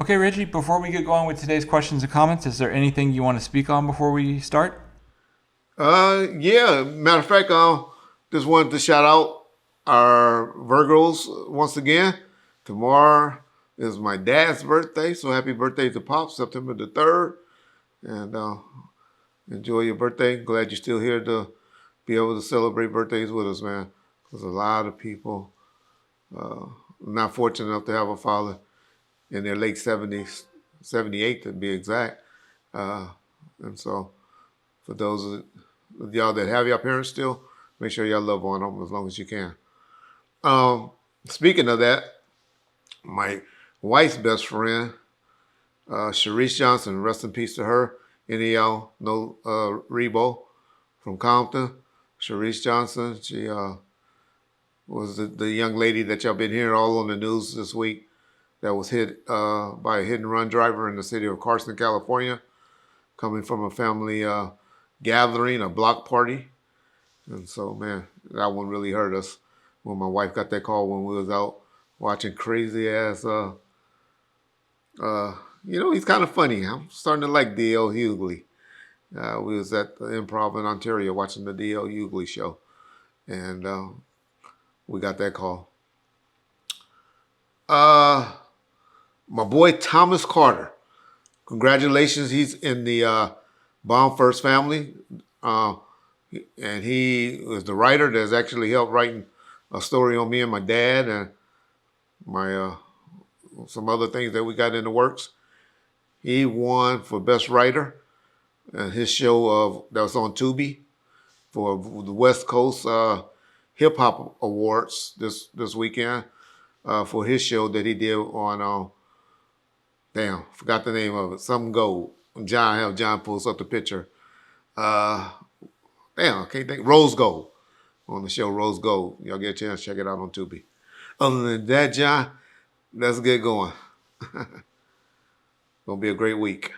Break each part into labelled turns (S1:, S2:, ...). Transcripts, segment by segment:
S1: Okay, Reggie, before we get going with today's questions and comments, is there anything you want to speak on before we start?
S2: Yeah. Matter of fact, just wanted to shout out our Virgos once again. Tomorrow is my dad's birthday, so happy birthday to Pop, September the 3rd. And enjoy your birthday. Glad you're still here to be able to celebrate birthdays with us, man. Because a lot of people uh, not fortunate enough to have a father in their late 70s, 78 to be exact. Uh, and so for those of y'all that have your parents still, make sure y'all love on them as long as you can. Um, Speaking of that, my wife's best friend, Sharice Johnson, rest in peace to her. Any of y'all know Rebo from Compton? Sharice Johnson, she was the young lady that y'all been hearing all on the news this week that was hit by a hit and run driver in the city of Carson, California, coming from a family gathering, a block party. And so, man, that one really hurt us when my wife got that call when we was out watching crazy ass. He's kind of funny. I'm starting to like D.L. Hughley. We was at the Improv in Ontario watching the D.L. Hughley show, and we got that call. Uh, my boy Thomas Carter. Congratulations, he's in the Bomb First family. Uh, and he was the writer that's actually helped writing a story on me and my dad and my some other things that we got in the works. He won for best writer and his show of that was on Tubi for the West Coast Hip Hop Awards this weekend for his show that he did on damn, forgot the name of it, some gold. John pulls up the picture. Uh, Damn, I can't think. Rose Gold on the show Rose Gold. Y'all get a chance, check it out on Tubi. Other than that, John, let's get going. Gonna be a great week.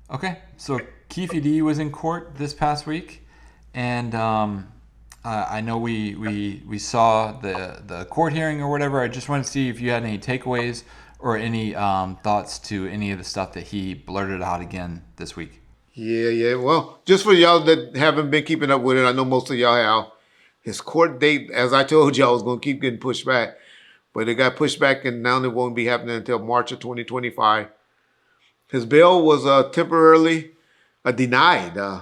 S1: Okay, so Keefe D was in court this past week, and I know we saw the court hearing or whatever. I just wanted to see if you had any takeaways or any thoughts to any of the stuff that he blurted out again this week.
S2: Yeah. Well, just for y'all that haven't been keeping up with it, I know most of y'all have. His court date, as I told y'all, was gonna keep getting pushed back, but it got pushed back, and now it won't be happening until March of 2025. His bail was temporarily denied,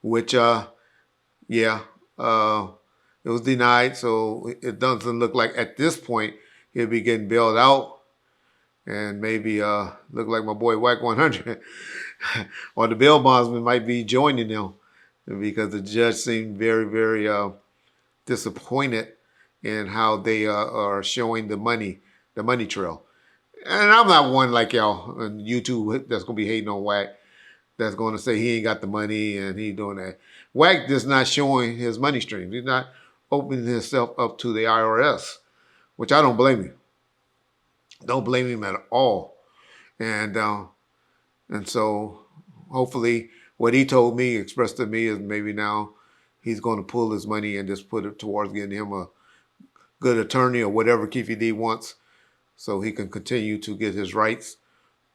S2: which yeah, uh, it was denied. So it doesn't look like at this point he'll be getting bailed out, and maybe look like my boy Whack 100 or the bail bondsman might be joining them because the judge seemed very, very disappointed in how they are showing the money trail. And I'm not one like y'all on YouTube that's gonna be hating on Whack. That's gonna say he ain't got the money and he doing that. Whack is not showing his money stream. He's not opening himself up to the IRS, which I don't blame him. Don't blame him at all. And so hopefully what he told me, expressed to me, is maybe now he's going to pull his money and just put it towards getting him a good attorney or whatever Keefe D wants, so he can continue to get his rights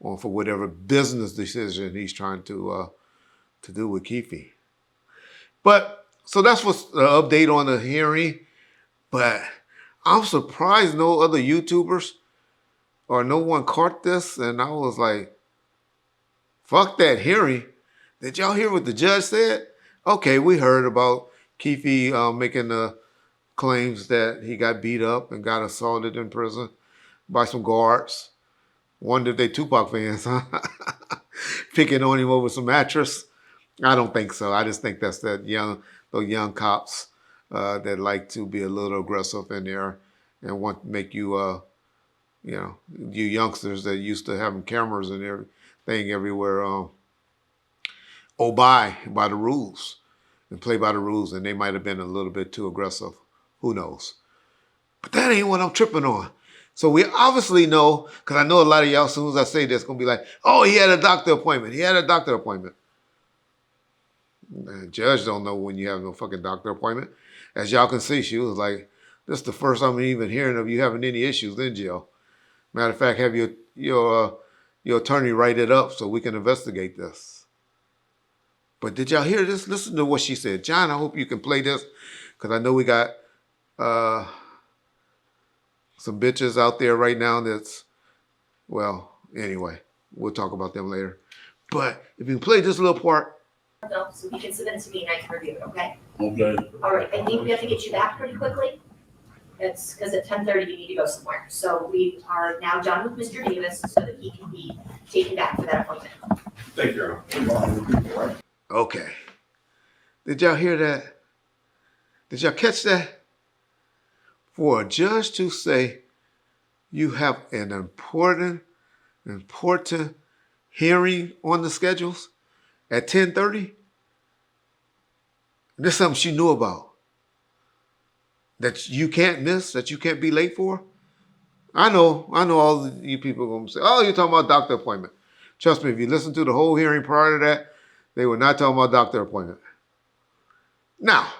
S2: on for whatever business decision he's trying to do with Keefe. But so that's what's the update on the hearing. But I'm surprised no other YouTubers or no one caught this, and I was like, fuck that hearing. Did y'all hear what the judge said? Okay, we heard about Keefe making the claims that he got beat up and got assaulted in prison by some guards. Wonder if they Tupac fans, huh? Picking on him over some mattress. I don't think so. I just think that's those young cops that like to be a little aggressive in there and want to make you, you youngsters that used to having cameras and everything everywhere, by the rules and play by the rules, and they might have been a little bit too aggressive. Who knows? But that ain't what I'm tripping on. So we obviously know, because I know a lot of y'all, as soon as I say this, going to be like, oh, he had a doctor appointment. He had a doctor appointment. The judge don't know when you have no fucking doctor appointment. As y'all can see, she was like, this is the first time I'm even hearing of you having any issues in jail. Matter of fact, have your attorney write it up so we can investigate this. But did y'all hear this? Listen to what she said. John, I hope you can play this because I know we got some bitches out there right now that's, well, anyway, we'll talk about them later. But if you can play this little part.
S3: So we can submit it to me and I can review it, okay?
S4: Okay.
S3: All right, I think we have to get you back pretty quickly. It's because at 10:30 you need to go somewhere. So we are now done with Mr. Davis so that he can be taken back for that appointment.
S4: Thank you.
S2: Okay. Did y'all hear that? Did y'all catch that? For a judge to say you have an important hearing on the schedules at 10:30, this is something she knew about. That you can't miss, that you can't be late for. I know all of you people are going to say, oh, you're talking about doctor appointment. Trust me, if you listen to the whole hearing prior to that, they were not talking about doctor appointment. Now,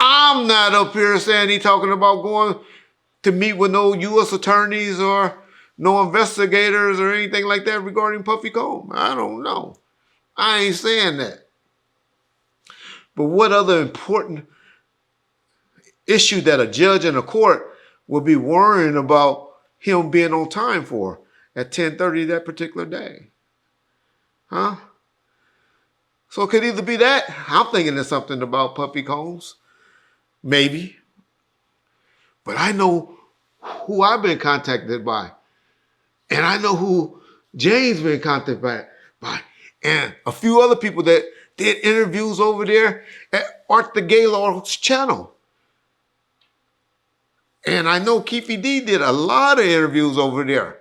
S2: I'm not up here saying he's talking about going to meet with no U.S. attorneys or no investigators or anything like that regarding Puffy Combe. I don't know. I ain't saying that. But what other important issue that a judge in a court will be worrying about him being on time for at 10:30 that particular day? Huh? So it could either be that. I'm thinking there's something about Puffy Combs. Maybe. But I know who I've been contacted by. And I know who Jane's been contacted by. And a few other people that did interviews over there at Art the Gaylord's channel. And I know Keefe D did a lot of interviews over there.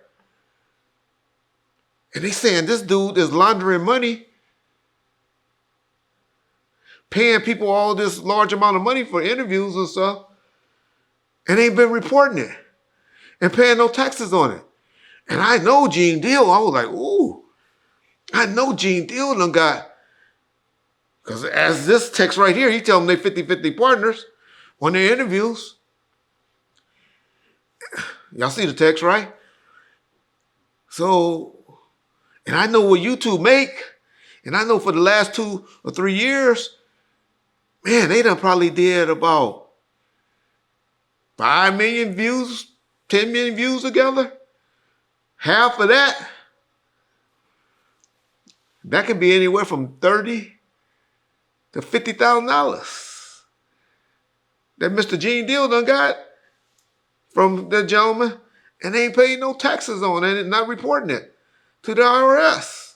S2: And they saying this dude is laundering money, paying people all this large amount of money for interviews and stuff, and ain't been reporting it and paying no taxes on it. And I know Gene Deal. I was like, ooh, I know Gene Deal done got, because as this text right here, he tell them they 50-50 partners on their interviews. Y'all see the text, right? So, and I know what YouTube make, and I know for the last 2 or 3 years, man, they done probably did about 5 million views, 10 million views together. Half of that can be anywhere from $30,000 to $50,000 that Mr. Gene Deal done got from the gentleman, and they ain't paid no taxes on it and not reporting it to the IRS.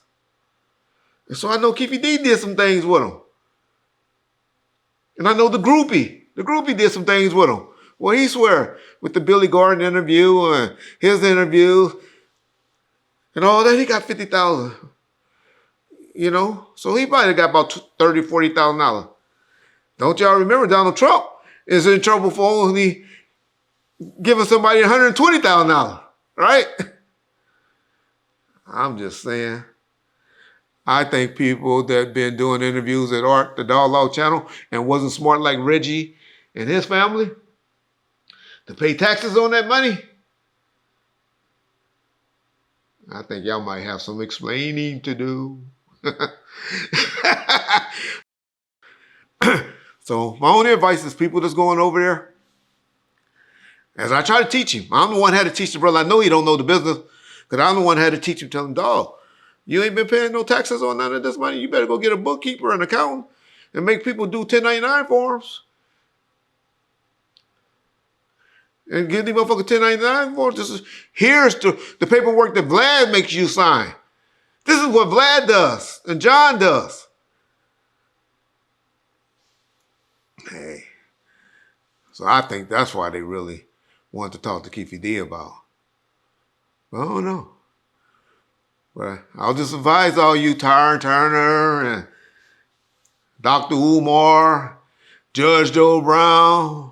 S2: And so I know Keefe D did some things with him. And I know the groupie did some things with him. Well, he swear with the Billy Gordon interview and his interview and all that, he got $50,000. You know, so he probably got about $30,000, $40,000. Don't y'all remember Donald Trump is in trouble for only giving somebody $120,000, right? I'm just saying. I think people that been doing interviews at Art, the Dog Law channel, and wasn't smart like Reggie and his family to pay taxes on that money, I think y'all might have some explaining to do. So my only advice is people that's going over there, as I try to teach him, I'm the one that had to teach the brother. I know he don't know the business, because I'm the one that had to teach him, tell him, dog, you ain't been paying no taxes on none of this money. You better go get a bookkeeper and accountant and make people do 1099 forms. And give these motherfuckers 1099 forms. Here's the paperwork that Vlad makes you sign. This is what Vlad does and John does. Hey. So I think that's why they really want to talk to Keefe D about. I don't know. But I'll just advise all you Tyron Turner and Dr. Umar, Judge Joe Brown,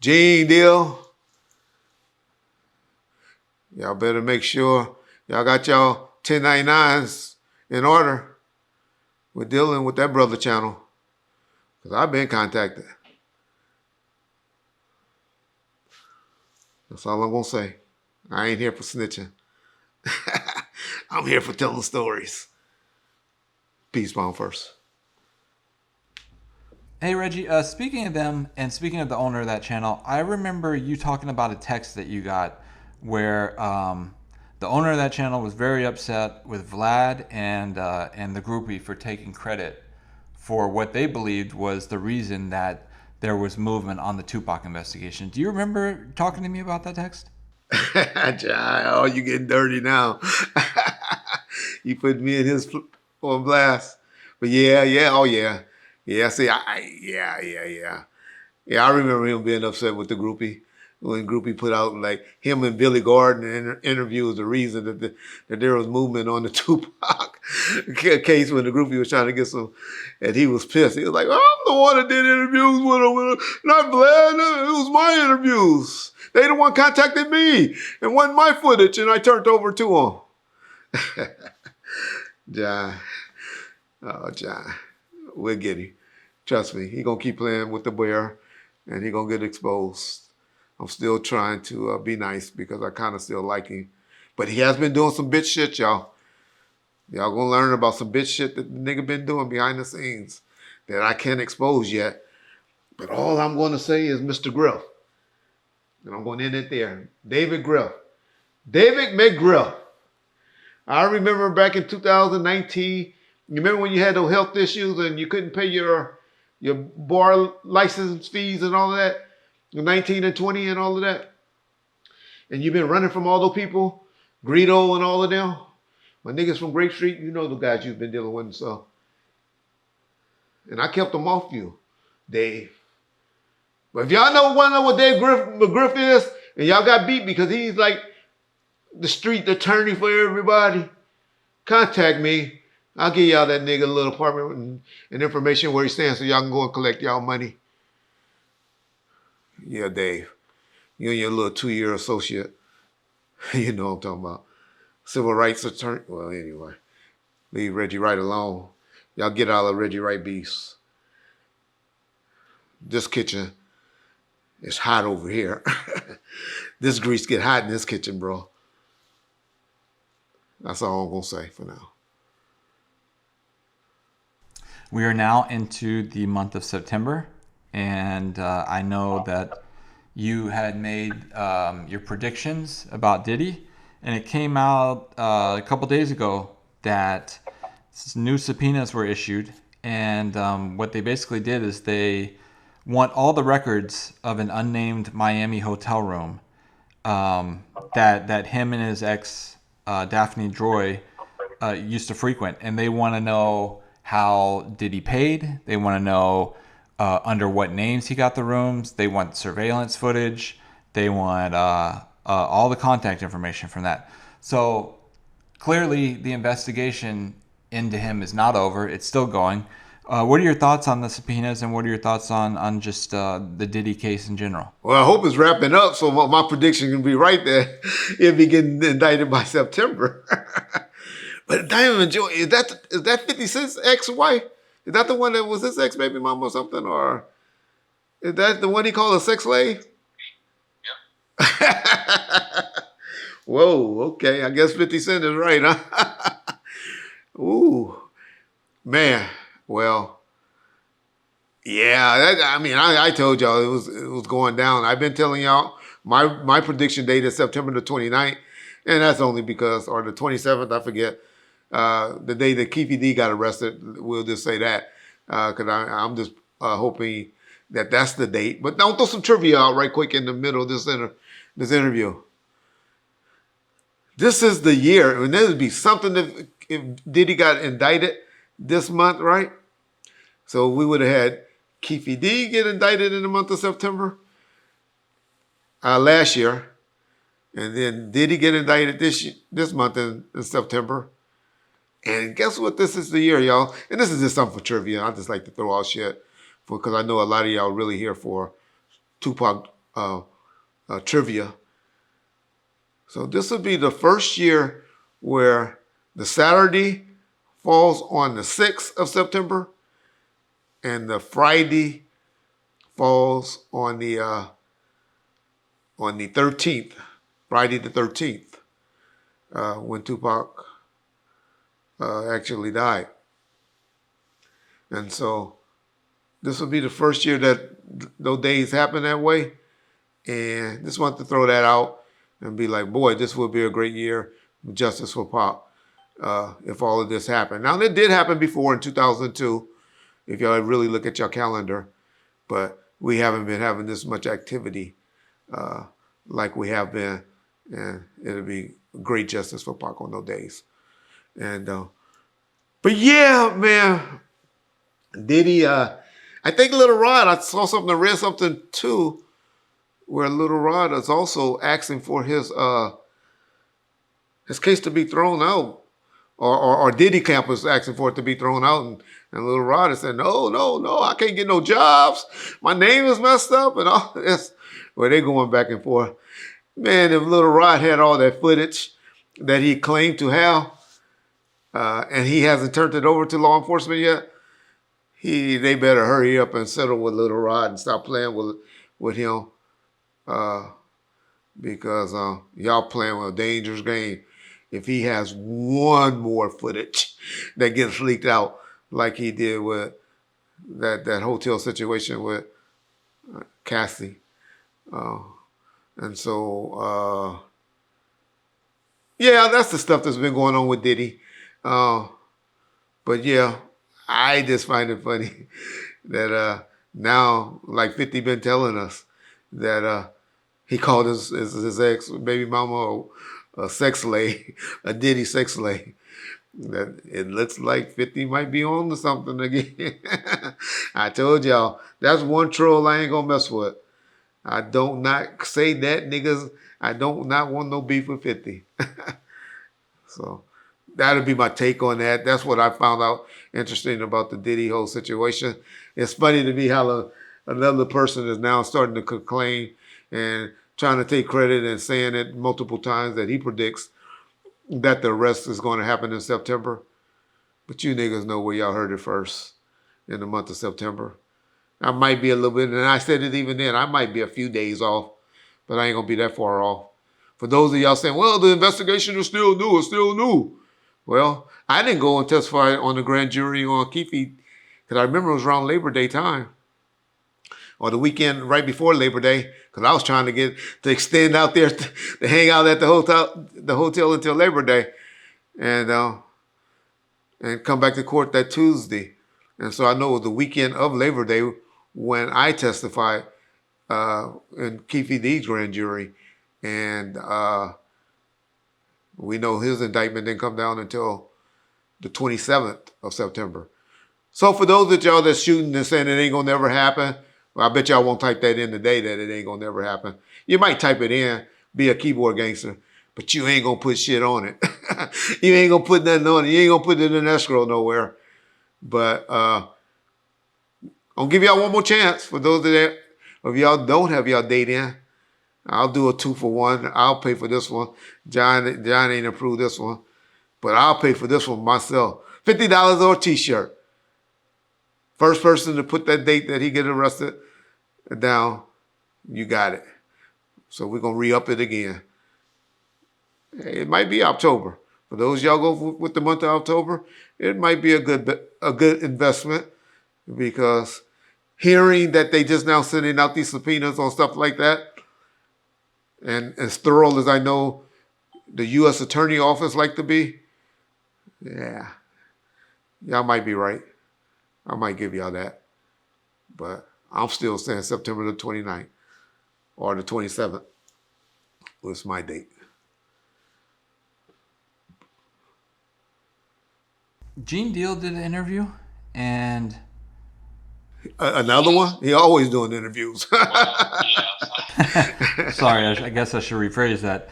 S2: Gene Deal. Y'all better make sure y'all got y'all 1099s in order. We're dealing with that brother channel. Because I've been contacted. That's all I'm going to say. I ain't here for snitching. I'm here for telling stories. Peace bomb first.
S1: Hey Reggie, speaking of them and speaking of the owner of that channel, I remember you talking about a text that you got where the owner of that channel was very upset with Vlad and the groupie for taking credit for what they believed was the reason that there was movement on the Tupac investigation. Do you remember talking to me about that text?
S2: Oh, you getting dirty now. You put me in his on blast. But oh yeah. Yeah, see, yeah. Yeah, I remember him being upset with the groupie. When groupie put out like him and Billy Gordon in an interview was the reason that there was movement on the Tupac case when the groupie was trying to get some, and he was pissed. He was like, I'm the one that did interviews with him, not Vlad. It was my interviews. They the one contacted me and wasn't my footage, and I turned over to him. John. Oh, John. We'll get him. Trust me, he gonna keep playing with the bear, and he gonna get exposed. I'm still trying to be nice because I kind of still like him. But he has been doing some bitch shit, y'all. Y'all gonna learn about some bitch shit that the nigga been doing behind the scenes that I can't expose yet. But all I'm gonna say is Mr. Griff. And I'm gonna end it there. David Griff. David McGriff. I remember back in 2019, you remember when you had those health issues and you couldn't pay your bar license fees and all of that? 19 and 20 and all of that. And you've been running from all those people, Greedo and all of them. My niggas from Grape Street, you know the guys you've been dealing with. So, and I kept them off you, Dave. But if y'all want to know what Dave McGriff is, and y'all got beat because he's like the street attorney for everybody, contact me. I'll give y'all that nigga a little apartment and information where he stands so y'all can go and collect y'all money. Yeah, Dave. You and your little 2-year associate. You know what I'm talking about. Civil rights attorney. Well, anyway. Leave Reggie Wright alone. Y'all get out of Reggie Wright beefs. This kitchen is hot over here. This grease get hot in this kitchen, bro. That's all I'm going to say for now.
S1: We are now into the month of September, and I know that you had made your predictions about Diddy, and it came out a couple days ago that new subpoenas were issued, and what they basically did is they want all the records of an unnamed Miami hotel room that him and his ex, Daphne Droy, used to frequent, and they want to know how Diddy paid. They want to know under what names he got the rooms. They want surveillance footage. They want all the contact information from that. So clearly the investigation into him is not over. It's still going. What are your thoughts on the subpoenas, and what are your thoughts on just the Diddy case in general?
S2: Well, I hope it's wrapping up so my prediction can be right there. He'll be getting indicted by September. But Diamond Joy, is that 50 Cent's ex-wife? Is that the one that was his ex-baby mama or something? Or is that the one he called a sex slave? Yep. Whoa, okay. I guess 50 Cent is right, huh? Ooh, man. Well, yeah. I told y'all it was going down. I've been telling y'all my prediction date is September the 29th, and that's only because, or the 27th, I forget. The day that Keefe got arrested, we'll just say that, because I'm just hoping that that's the date. But don't throw some trivia out right quick in the middle of this interview. This is the year, and there would be something if Diddy got indicted this month, right? So we would have had Keefe get indicted in the month of September last year, and then Diddy get indicted this month in September. And guess what? This is the year, y'all. And this is just something for trivia. I just like to throw out shit because I know a lot of y'all really here for Tupac trivia. So this will be the first year where the Saturday falls on the 6th of September and the Friday falls on the 13th Friday the 13th, when Tupac actually died. And so this will be the first year that those days happen that way. And just want to throw that out and be like, boy, this will be a great year of justice for Pop if all of this happened. Now, it did happen before in 2002, if y'all really look at your calendar, but we haven't been having this much activity like we have been, and it'll be great justice for Pac on those days. And but yeah, man, Diddy, I think Little Rod, I saw something, I read something too, where Little Rod is also asking for his case to be thrown out. Or Diddy camp was asking for it to be thrown out, and Little Rod is saying, no, I can't get no jobs. My name is messed up and all this. Well, they're going back and forth. Man, if Little Rod had all that footage that he claimed to have, and he hasn't turned it over to law enforcement yet, they better hurry up and settle with Little Rod and stop playing with him, because y'all playing with a dangerous game. If he has one more footage that gets leaked out like he did with that hotel situation with Cassie. And so, yeah, that's the stuff that's been going on with Diddy. But yeah, I just find it funny that now, like 50 been telling us, that he called his ex baby mama a sex slave, a Diddy sex slave. That it looks like 50 might be on to something again. I told y'all, that's one troll I ain't gonna mess with. I don't not say that, niggas. I don't not want no beef with 50. So that'll be my take on that. That's what I found out interesting about the Diddy whole situation. It's funny to me how another person is now starting to complain and trying to take credit and saying it multiple times that he predicts that the arrest is going to happen in September. But you niggas know where y'all heard it first, in the month of September. I might be a little bit, and I said it even then, I might be a few days off, but I ain't going to be that far off. For those of y'all saying, well, the investigation is still new, it's still new. Well, I didn't go and testify on the grand jury on Keefe, because I remember it was around Labor Day time, or the weekend right before Labor Day, because I was trying to extend out there to hang out at the hotel until Labor Day, and come back to court that Tuesday. And so I know it was the weekend of Labor Day when I testified in Keefe D's grand jury, and we know his indictment didn't come down until the 27th of September. So for those of y'all that's shooting and saying it ain't gonna never happen, well, I bet y'all won't type that in today that it ain't gonna never happen. You might type it in, be a keyboard gangster, but you ain't gonna put shit on it. You ain't gonna put nothing on it. You ain't gonna put it in escrow nowhere. But I'll give y'all one more chance. For those of y'all don't have y'all date in, I'll do a 2-for-1. I'll pay for this one. John ain't approved this one, but I'll pay for this one myself. $50 or a t-shirt. First person to put that date that he get arrested down, you got it. So we're going to re-up it again. It might be October. For those y'all go with the month of October, it might be a good investment, because hearing that they just now sending out these subpoenas on stuff like that, and as thorough as I know the U.S. Attorney Office like to be, yeah, y'all might be right. I might give y'all that. But I'm still saying September the 29th or the 27th was my date.
S1: Gene Deal did an interview, and
S2: another one? He always doing interviews.
S1: Sorry, I guess I should rephrase that.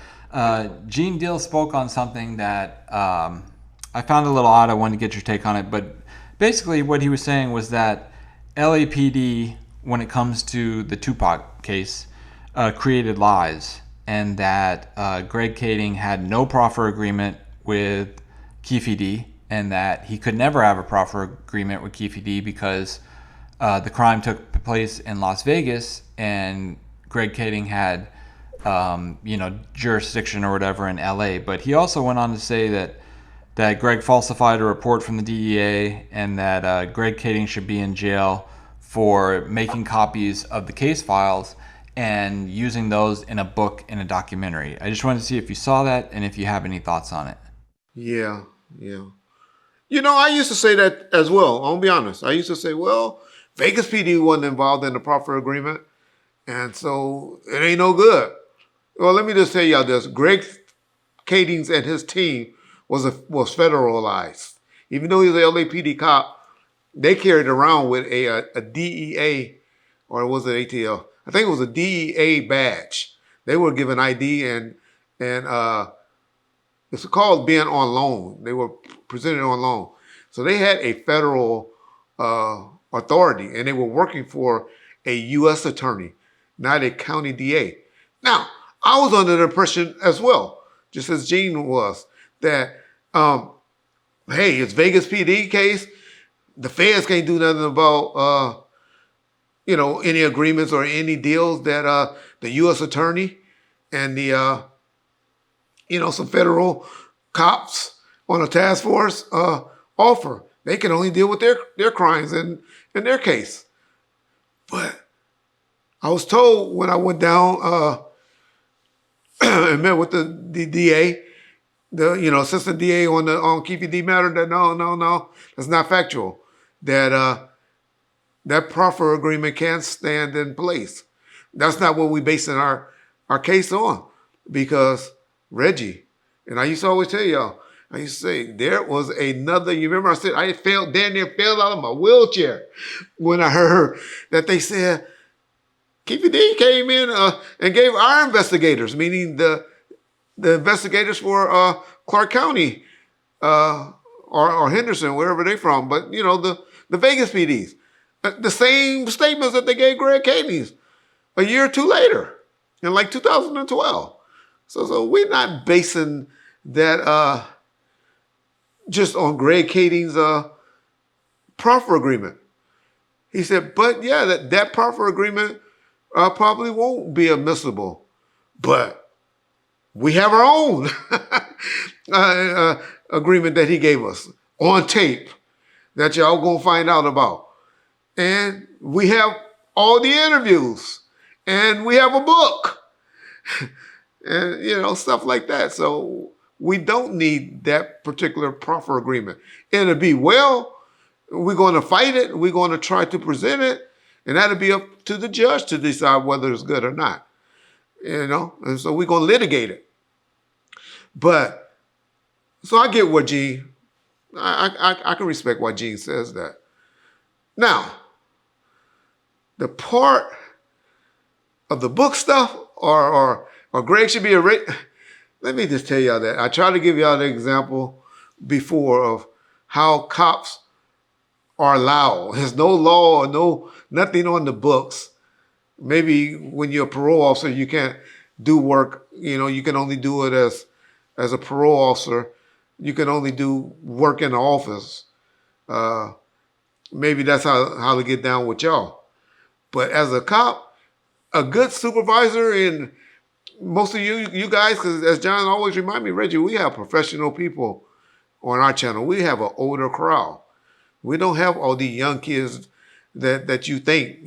S1: Gene Deal spoke on something that I found a little odd. I wanted to get your take on it, but basically what he was saying was that LAPD, when it comes to the Tupac case, created lies, and that Greg Kading had no proffer agreement with Keefe D, and that he could never have a proffer agreement with Keefe D because the crime took place in Las Vegas, and Greg Kading had jurisdiction or whatever in LA. But he also went on to say that Greg falsified a report from the DEA and that Greg Kading should be in jail for making copies of the case files and using those in a book and a documentary. I just wanted to see if you saw that and if you have any thoughts on it.
S2: Yeah. I used to say that as well. I'll be honest. I used to say, well, Vegas PD wasn't involved in the proffer agreement, and so it ain't no good. Well, let me just tell y'all this. Greg Kading and his team was federalized. Even though he was an LAPD cop, they carried around with a DEA, or was it ATL? I think it was a DEA badge. They were given ID and it's called being on loan. They were presented on loan. So they had a federal authority, and they were working for a U.S. attorney, not a county DA. Now, I was under the impression as well, just as Gene was, that, hey, it's Vegas PD case. The feds can't do nothing about, any agreements or any deals that the U.S. attorney and the, some federal cops on a task force offer. They can only deal with their crimes in their case. But I was told when I went down and met with the DA, the assistant DA on Keefe D matter, that no, that's not factual. That that proffer agreement can't stand in place. That's not what we basing our case on, because Reggie, and I used to always tell y'all, I used to say, there was another, you remember I said, I damn near fell out of my wheelchair when I heard that they said, Keefe D came in and gave our investigators, meaning the investigators for Clark County or Henderson, wherever they're from, but the Vegas PDs, the same statements that they gave Greg Kading a year or two later, in like 2012. So we're not basing that just on Greg Kading's proffer agreement. He said, but yeah, that proffer agreement probably won't be admissible, but we have our own agreement that he gave us on tape that y'all gonna find out about. And we have all the interviews, and we have a book, and stuff like that. So we don't need that particular proffer agreement. And to be well, we're going to fight it. We're going to try to present it, and that'll be up to the judge to decide whether it's good or not. And so we're going to litigate it. But so I get what Gene. I can respect why Gene says that. Now, the part of the book stuff or Greg should be let me just tell y'all that. I tried to give y'all the example before of how cops are allowed. There's no law or nothing on the books. Maybe when you're a parole officer, you can't do work. You can only do it as a parole officer. You can only do work in the office. Maybe that's how to get down with y'all. But as a cop, a good supervisor, and most of you guys, because as John always remind me, Reggie, we have professional people on our channel. We have an older crowd. We don't have all these young kids that you think,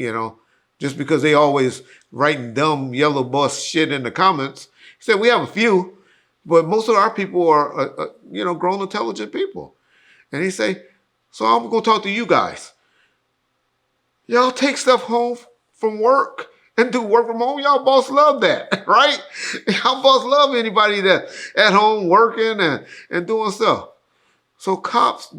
S2: just because they always writing dumb yellow bus shit in the comments. He said we have a few, but most of our people are, grown, intelligent people. And he say, so I'm going to talk to you guys. Y'all take stuff home from work and do work from home. Y'all boss love that, right? Y'all boss love anybody that at home working and doing stuff. So cops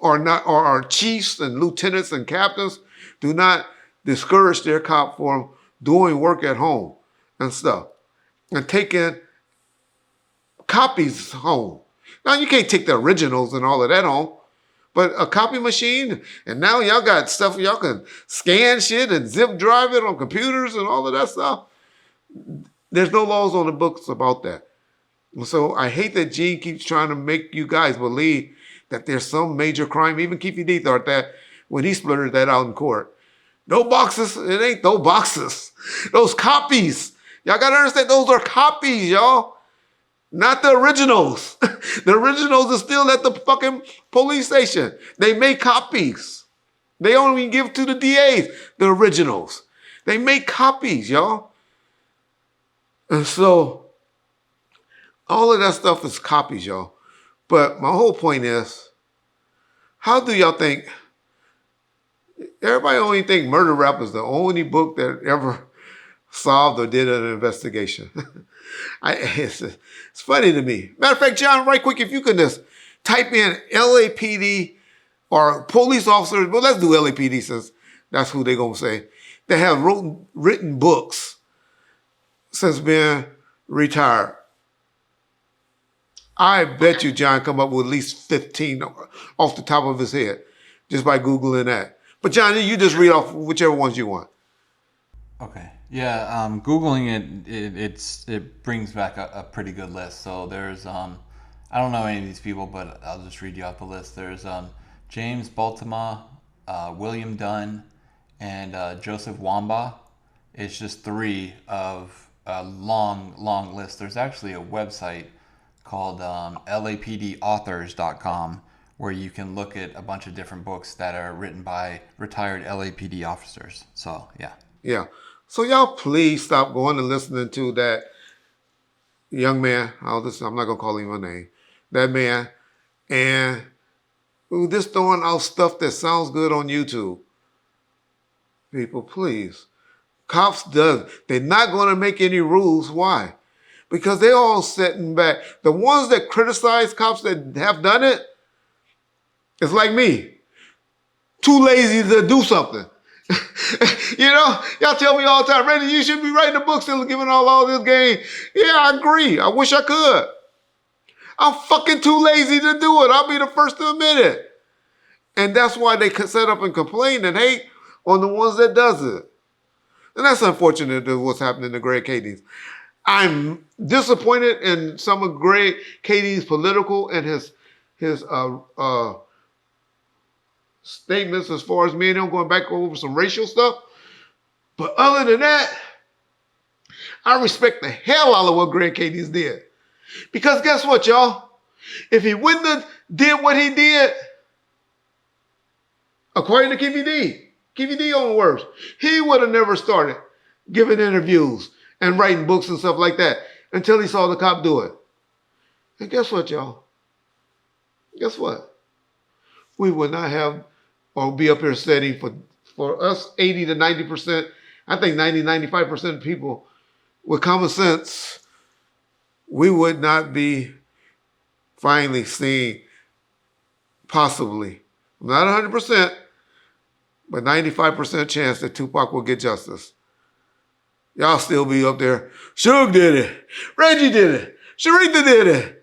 S2: our chiefs and lieutenants and captains do not discourage their cop from doing work at home and stuff and taking copies home. Now, you can't take the originals and all of that home, but a copy machine, and now y'all got stuff, y'all can scan shit and zip drive it on computers and all of that stuff. There's no laws on the books about that. So I hate that Gene keeps trying to make you guys believe that there's some major crime. Even Keefe D thought that when he spluttered that out in court, No boxes. It ain't no boxes. Those copies. Y'all got to understand those are copies, y'all. Not the originals. The originals are still at the fucking police station. They make copies. They only give to the DAs, the originals. They make copies, y'all. And so all of that stuff is copies, y'all. But my whole point is, how do y'all think, everybody only think Murder Rap is the only book that ever solved or did an investigation. It's funny to me. Matter of fact, John, right quick, if you could just type in LAPD or police officers, well, let's do LAPD since that's who they're going to say, that have written books since being retired. I bet you John come up with at least 15 off the top of his head just by Googling that. But John, you just read off whichever ones you want.
S1: Okay. Yeah, Googling it brings back a pretty good list. So there's, I don't know any of these people, but I'll just read you off the list. There's James Baltimore, William Dunn, and Joseph Wamba. It's just 3 of a long list. There's actually a website called lapdauthors.com where you can look at a bunch of different books that are written by retired LAPD officers. So, yeah.
S2: Yeah. So y'all please stop going and listening to that young man. I'm not going to call him a name. That man. And just throwing out stuff that sounds good on YouTube. People, please. Cops they're not going to make any rules. Why? Because they're all sitting back. The ones that criticize cops that have done it, it's like me. Too lazy to do something. You know, y'all tell me all the time, Reggie, you should be writing a book still giving all this game. Yeah, I agree. I wish I could. I'm fucking too lazy to do it. I'll be the first to admit it. And that's why they set up and complain and hate on the ones that does it. And that's unfortunate that what's happening to Greg Kading's. I'm disappointed in some of Greg Kading's political and his statements as far as me and him going back over some racial stuff. But other than that, I respect the hell out of what Greg Kading's did. Because guess what, y'all? If he wouldn't have did what he did, according to Keefe D on words, he would have never started giving interviews and writing books and stuff like that until he saw the cop do it. And guess what, y'all? Guess what? We would not have or be up here studying for us 80 to 90%, I think 90, 95% of people with common sense, we would not be finally seeing possibly, not 100%, but 95% chance that Tupac will get justice. Y'all still be up there. Suge did it. Reggie did it. Sharita did it.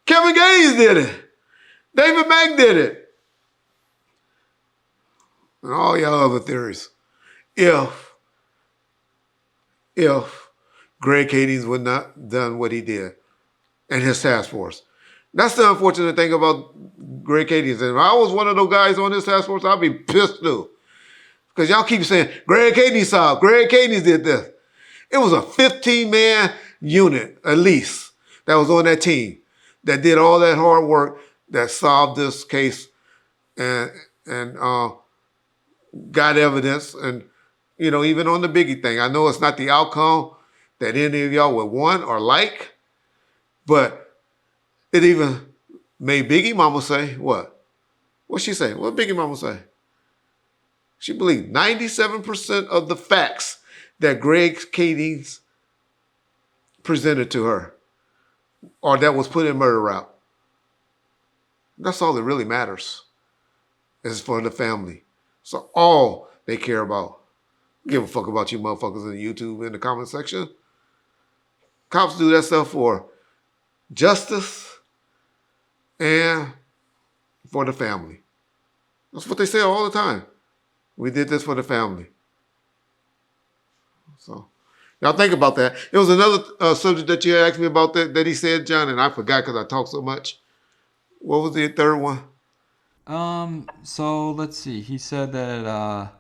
S2: Kevin Gaines did it. David Mack did it. And all y'all other theories. If Greg Kading's would not done what he did and his task force. That's the unfortunate thing about Greg Kading's. And if I was one of those guys on this task force, I'd be pissed too. Because y'all keep saying, Greg Kading solved, Greg Kading did this. It was a 15-man unit, at least, that was on that team that did all that hard work that solved this case and got evidence. And, you know, even on the Biggie thing, I know it's not the outcome that any of y'all would want or like, but it even made Biggie Mama say, what? What'd she say? What did Biggie Mama say? She believed 97% of the facts that Greg Kading's presented to her or that was put in Murder Rap. That's all that really matters is for the family. So all they care about. Give a fuck about you motherfuckers in YouTube in the comment section. Cops do that stuff for justice and for the family. That's what they say all the time. We did this for the family. So, y'all think about that. There was another subject that you asked me about that he said, John, and I forgot because I talk so much. What was the third one?
S1: So let's see. He said that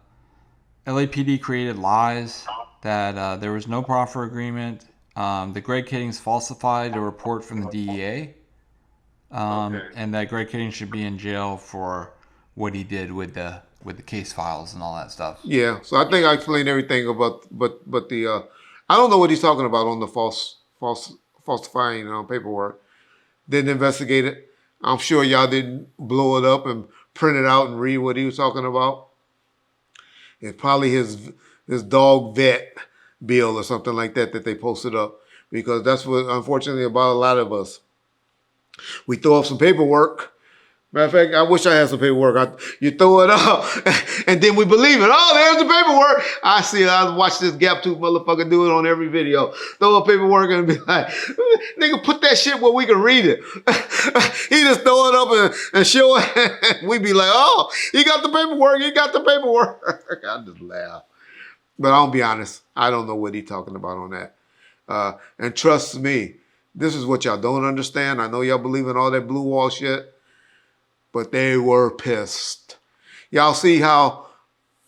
S1: LAPD created lies that there was no proffer agreement, that Greg Kiddings falsified a report from the DEA, and that Greg Kiddings should be in jail for what he did with the case files and all that stuff.
S2: Yeah, so I think I explained everything about, but the I don't know what he's talking about on the falsifying paperwork. Didn't investigate it. I'm sure y'all didn't blow it up and print it out and read what he was talking about. It's probably his dog vet bill or something like that they posted up, because that's what, unfortunately, about a lot of us. We throw up some paperwork. Matter of fact, I wish I had some paperwork. You throw it up, and then we believe it. Oh, there's the paperwork. I watch this gap tooth motherfucker do it on every video. Throw up paperwork and be like, nigga, put that shit where we can read it. He just throw it up and show it. We be like, oh, he got the paperwork. He got the paperwork. I just laugh. But I'll be honest. I don't know what he's talking about on that. And trust me, this is what y'all don't understand. I know y'all believe in all that blue wall shit, but they were pissed. Y'all see how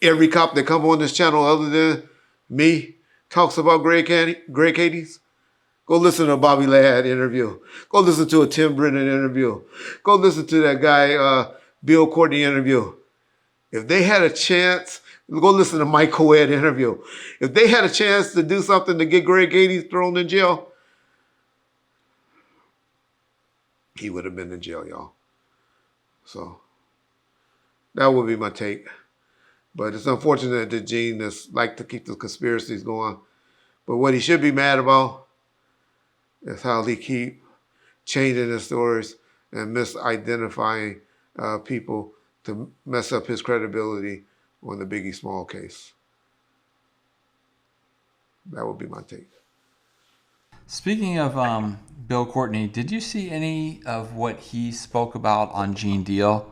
S2: every cop that come on this channel other than me talks about Greg Hades? Go listen to a Bobby Ladd interview. Go listen to a Tim Brennan interview. Go listen to that guy, Bill Courtney interview. If they had a chance, go listen to Mike Coed interview. If they had a chance to do something to get Greg Hades thrown in jail, he would have been in jail, y'all. So that would be my take. But it's unfortunate that Gene is like to keep the conspiracies going. But what he should be mad about is how he keep changing his stories and misidentifying people to mess up his credibility on the Biggie Small case. That would be my take.
S1: Speaking of Bill Courtney, did you see any of what he spoke about on Gene Deal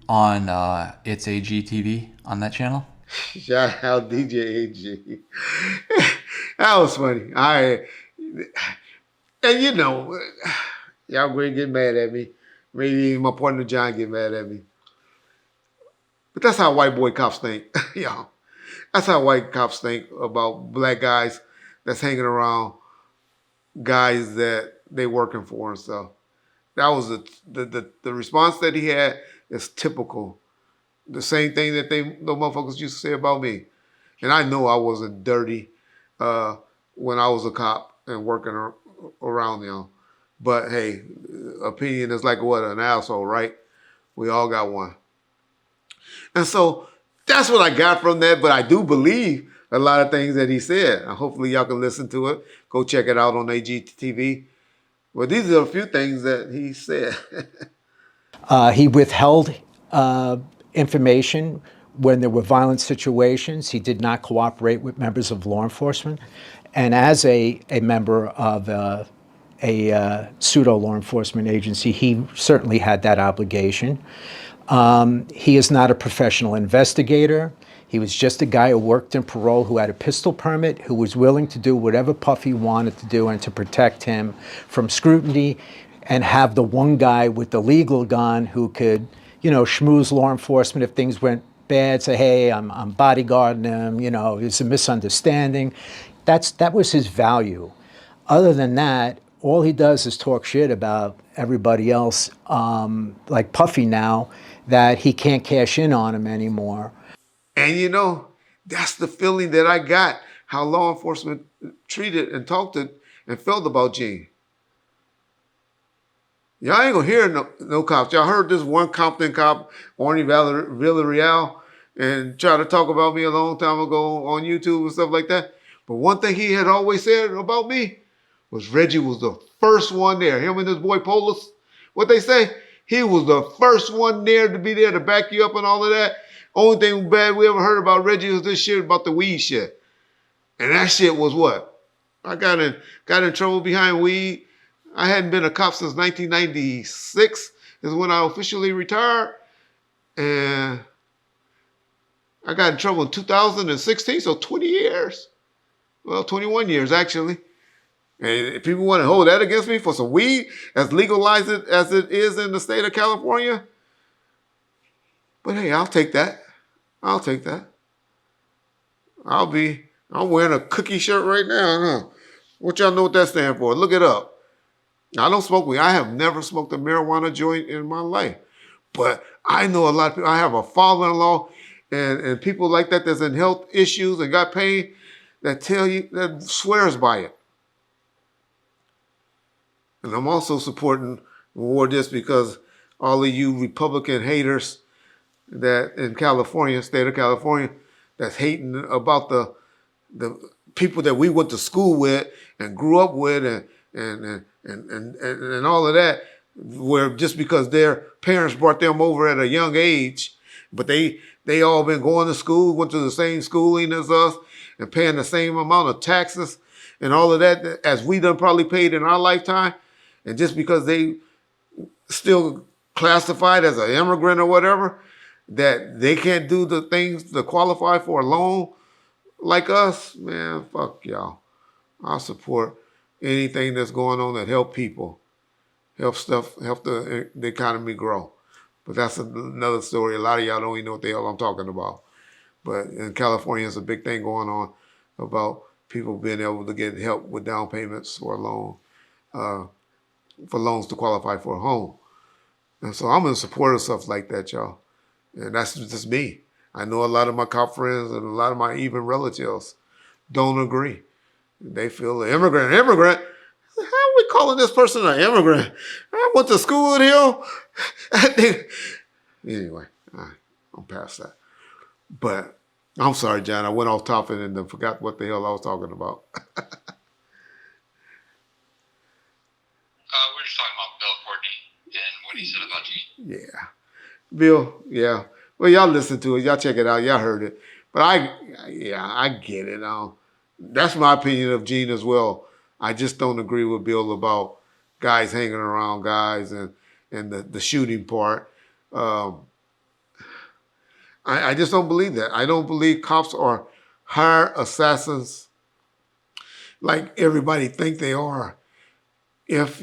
S1: on It's AG TV on that channel?
S2: Shout out DJ AG. That was funny. And you know, y'all going to get mad at me. Maybe even my partner John get mad at me. But that's how white boy cops think. Y'all. That's how white cops think about black guys that's hanging around guys that they working for and stuff. That was the response that he had is typical. The same thing that the motherfuckers used to say about me. And I know I wasn't dirty when I was a cop and working around them. But hey, opinion is like what, an asshole, right? We all got one. And so that's what I got from that. But I do believe a lot of things that he said. Hopefully y'all can listen to it. Go check it out on AGTV. Well, these are a few things that he said.
S4: He withheld information when there were violent situations. He did not cooperate with members of law enforcement. And as a member of a pseudo-law enforcement agency, he certainly had that obligation. He is not a professional investigator. He was just a guy who worked in parole, who had a pistol permit, who was willing to do whatever Puffy wanted to do and to protect him from scrutiny, and have the one guy with the legal gun who could, you know, schmooze law enforcement if things went bad, say, hey, I'm bodyguarding him, you know, it's a misunderstanding. That was his value. Other than that, all he does is talk shit about everybody else, like Puffy now, that he can't cash in on him anymore.
S2: And you know, that's the feeling that I got, how law enforcement treated and talked and felt about Gene. Y'all ain't gonna hear no cops. Y'all heard this one Compton cop, Orny Villarreal, and try to talk about me a long time ago on YouTube and stuff like that. But one thing he had always said about me was Reggie was the first one there. Him and his boy Polis, what they say, he was the first one there to be there to back you up and all of that. Only thing bad we ever heard about Reggie was this shit about the weed shit. And that shit was what? I got in trouble behind weed. I hadn't been a cop since 1996 is when I officially retired. And I got in trouble in 2016, so 20 years. Well, 21 years, actually. And if people want to hold that against me for some weed, as legalized as it is in the state of California, but hey, I'll take that. I'll take that. I'm wearing a cookie shirt right now. Huh? What y'all know what that stands for? Look it up. I don't smoke weed. I have never smoked a marijuana joint in my life. But I know a lot of people. I have a father-in-law and people like that that's in health issues and got pain that tell you, that swears by it. And I'm also supporting war just because all of you Republican haters that in California, state of California, that's hating about the people that we went to school with and grew up with and all of that, where just because their parents brought them over at a young age, but they all been going to school, went to the same schooling as us, and paying the same amount of taxes and all of that as we done probably paid in our lifetime, and just because they still classified as an immigrant or whatever, that they can't do the things to qualify for a loan like us, man, fuck y'all. I'll support anything that's going on that help people, help the economy grow. But that's another story. A lot of y'all don't even know what the hell I'm talking about. But in California, there's a big thing going on about people being able to get help with down payments for a loan, for loans to qualify for a home. And so I'm in support of stuff like that, y'all. And that's just me. I know a lot of my cop friends and a lot of my even relatives don't agree. They feel an immigrant. How are we calling this person an immigrant? I went to school with him. Anyway, I'm past that. But I'm sorry, John. I went off topic and then forgot what the hell I was talking about.
S1: We're just talking about Bill Courtney and what he said about you.
S2: Yeah. Bill, yeah. Well, y'all listen to it. Y'all check it out. Y'all heard it. But I get it. That's my opinion of Gene as well. I just don't agree with Bill about guys hanging around guys and the shooting part. I just don't believe that. I don't believe cops are hired assassins like everybody think they are. If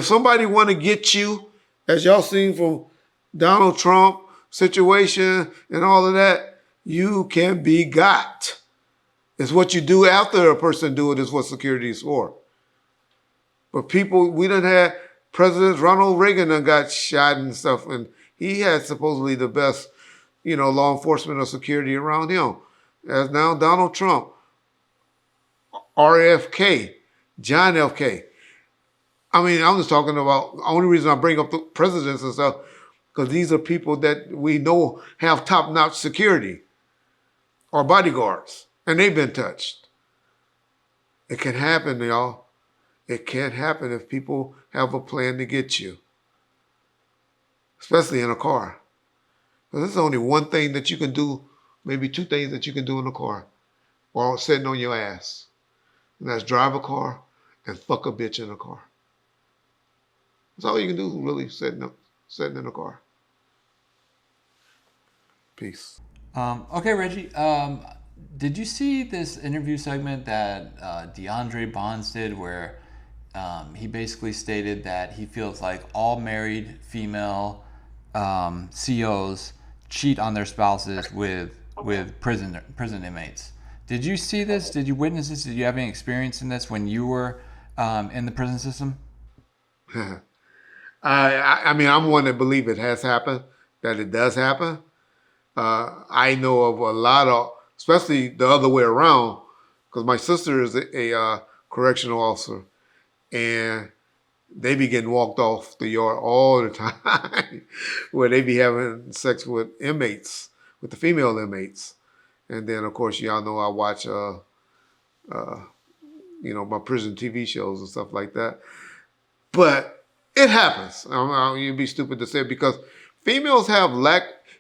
S2: somebody want to get you, as y'all seen from Donald Trump situation and all of that, you can be got. It's what you do after a person do it is what security is for. But people, we done had President Ronald Reagan done got shot and stuff, and he had supposedly the best, law enforcement or security around him. As now Donald Trump, RFK, John F. K. I mean, I'm just talking about, the only reason I bring up the presidents and stuff, because these are people that we know have top-notch security or bodyguards, and they've been touched. It can happen, y'all. It can happen if people have a plan to get you, especially in a car. Because there's only one thing that you can do, maybe two things that you can do in a car while sitting on your ass. And that's drive a car and fuck a bitch in a car. That's all you can do, really, sitting in a car. Peace.
S1: Okay, Reggie. Did you see this interview segment that DeAndre Bonds did where he basically stated that he feels like all married female COs cheat on their spouses with prison inmates? Did you see this? Did you witness this? Did you have any experience in this when you were in the prison system?
S2: I mean, I'm one that believe it has happened, that it does happen. I know of a lot of, especially the other way around, because my sister is a correctional officer, and they be getting walked off the yard all the time, where they be having sex with inmates, with the female inmates. And then, of course, y'all know I watch, my prison TV shows and stuff like that. But it happens. You'd be stupid to say it, because females have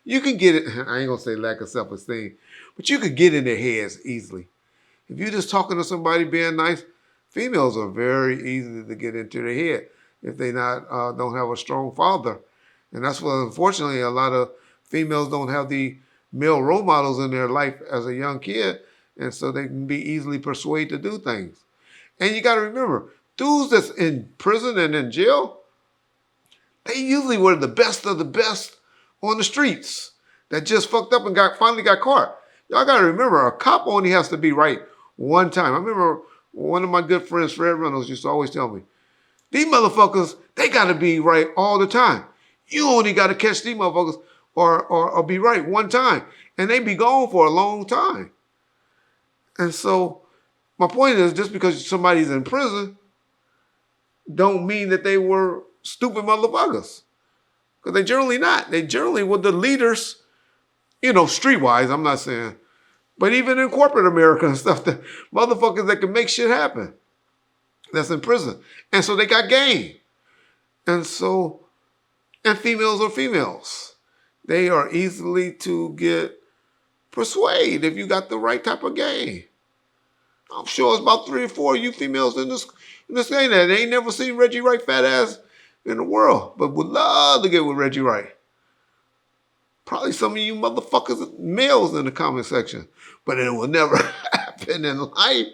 S2: you can get it, I ain't gonna say lack of self-esteem, but you could get in their heads easily. If you're just talking to somebody being nice, females are very easy to get into their head if they don't have a strong father. And that's what, unfortunately, a lot of females don't have the male role models in their life as a young kid, and so they can be easily persuaded to do things. And you gotta remember, dudes that's in prison and in jail, they usually were the best of the best on the streets that just fucked up and finally got caught. Y'all got to remember, a cop only has to be right one time. I remember one of my good friends, Fred Reynolds, used to always tell me, these motherfuckers, they got to be right all the time. You only got to catch these motherfuckers or be right one time. And they be gone for a long time. And so my point is, just because somebody's in prison don't mean that they were stupid motherfuckers. Because they generally not. They generally were the leaders, streetwise, I'm not saying. But even in corporate America and stuff, the motherfuckers that can make shit happen, that's in prison. And so they got game. And females are females. They are easily to get persuaded if you got the right type of game. I'm sure it's about 3 or 4 of you females in this game that ain't never seen Reggie Wright fat ass in the world, but would love to get with Reggie Wright. Probably some of you motherfuckers, males in the comment section, but it will never happen in life.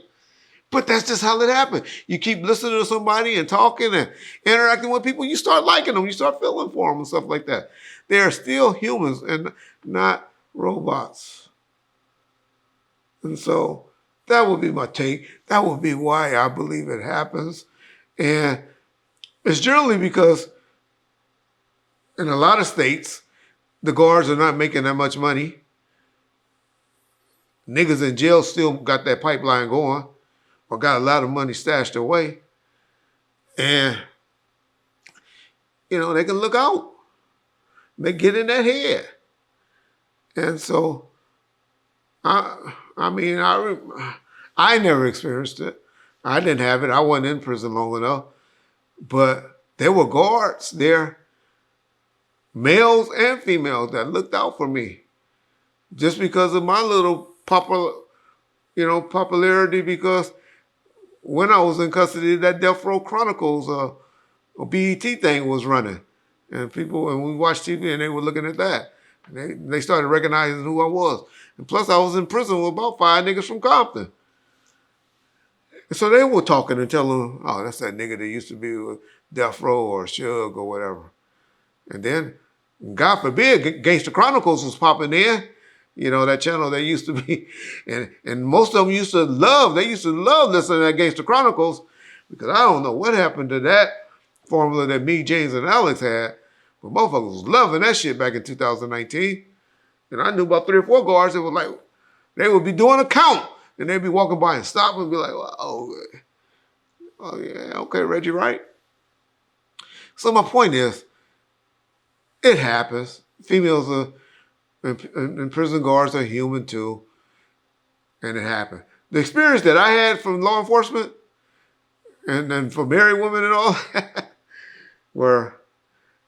S2: But that's just how it happened. You keep listening to somebody and talking and interacting with people, you start liking them, you start feeling for them and stuff like that. They are still humans and not robots. And so that would be my take. That would be why I believe it happens. And it's generally because in a lot of states, the guards are not making that much money. Niggas in jail still got that pipeline going or got a lot of money stashed away. And, they can look out. They get in that head. And so, I never experienced it. I didn't have it. I wasn't in prison long enough. But there were guards there, males and females, that looked out for me just because of my little popularity, because when I was in custody, that Death Row Chronicles BET thing was running. And we watched TV and they were looking at that. And they started recognizing who I was. And plus I was in prison with about 5 niggas from Compton. And so they were talking and telling them, oh, that's that nigga that used to be with Death Row or Suge or whatever. And then, God forbid, Gangster Chronicles was popping in. That channel they used to be. And most of them used to love listening to that Gangster Chronicles, because I don't know what happened to that formula that me, James, and Alex had. But motherfuckers was loving that shit back in 2019. And I knew about 3 or 4 guards that was like, they would be doing a count. And they'd be walking by and stop and be like, oh yeah, okay, Reggie Wright. So my point is, it happens. Females and prison guards are human too. And it happened. The experience that I had from law enforcement and for married women and all that, where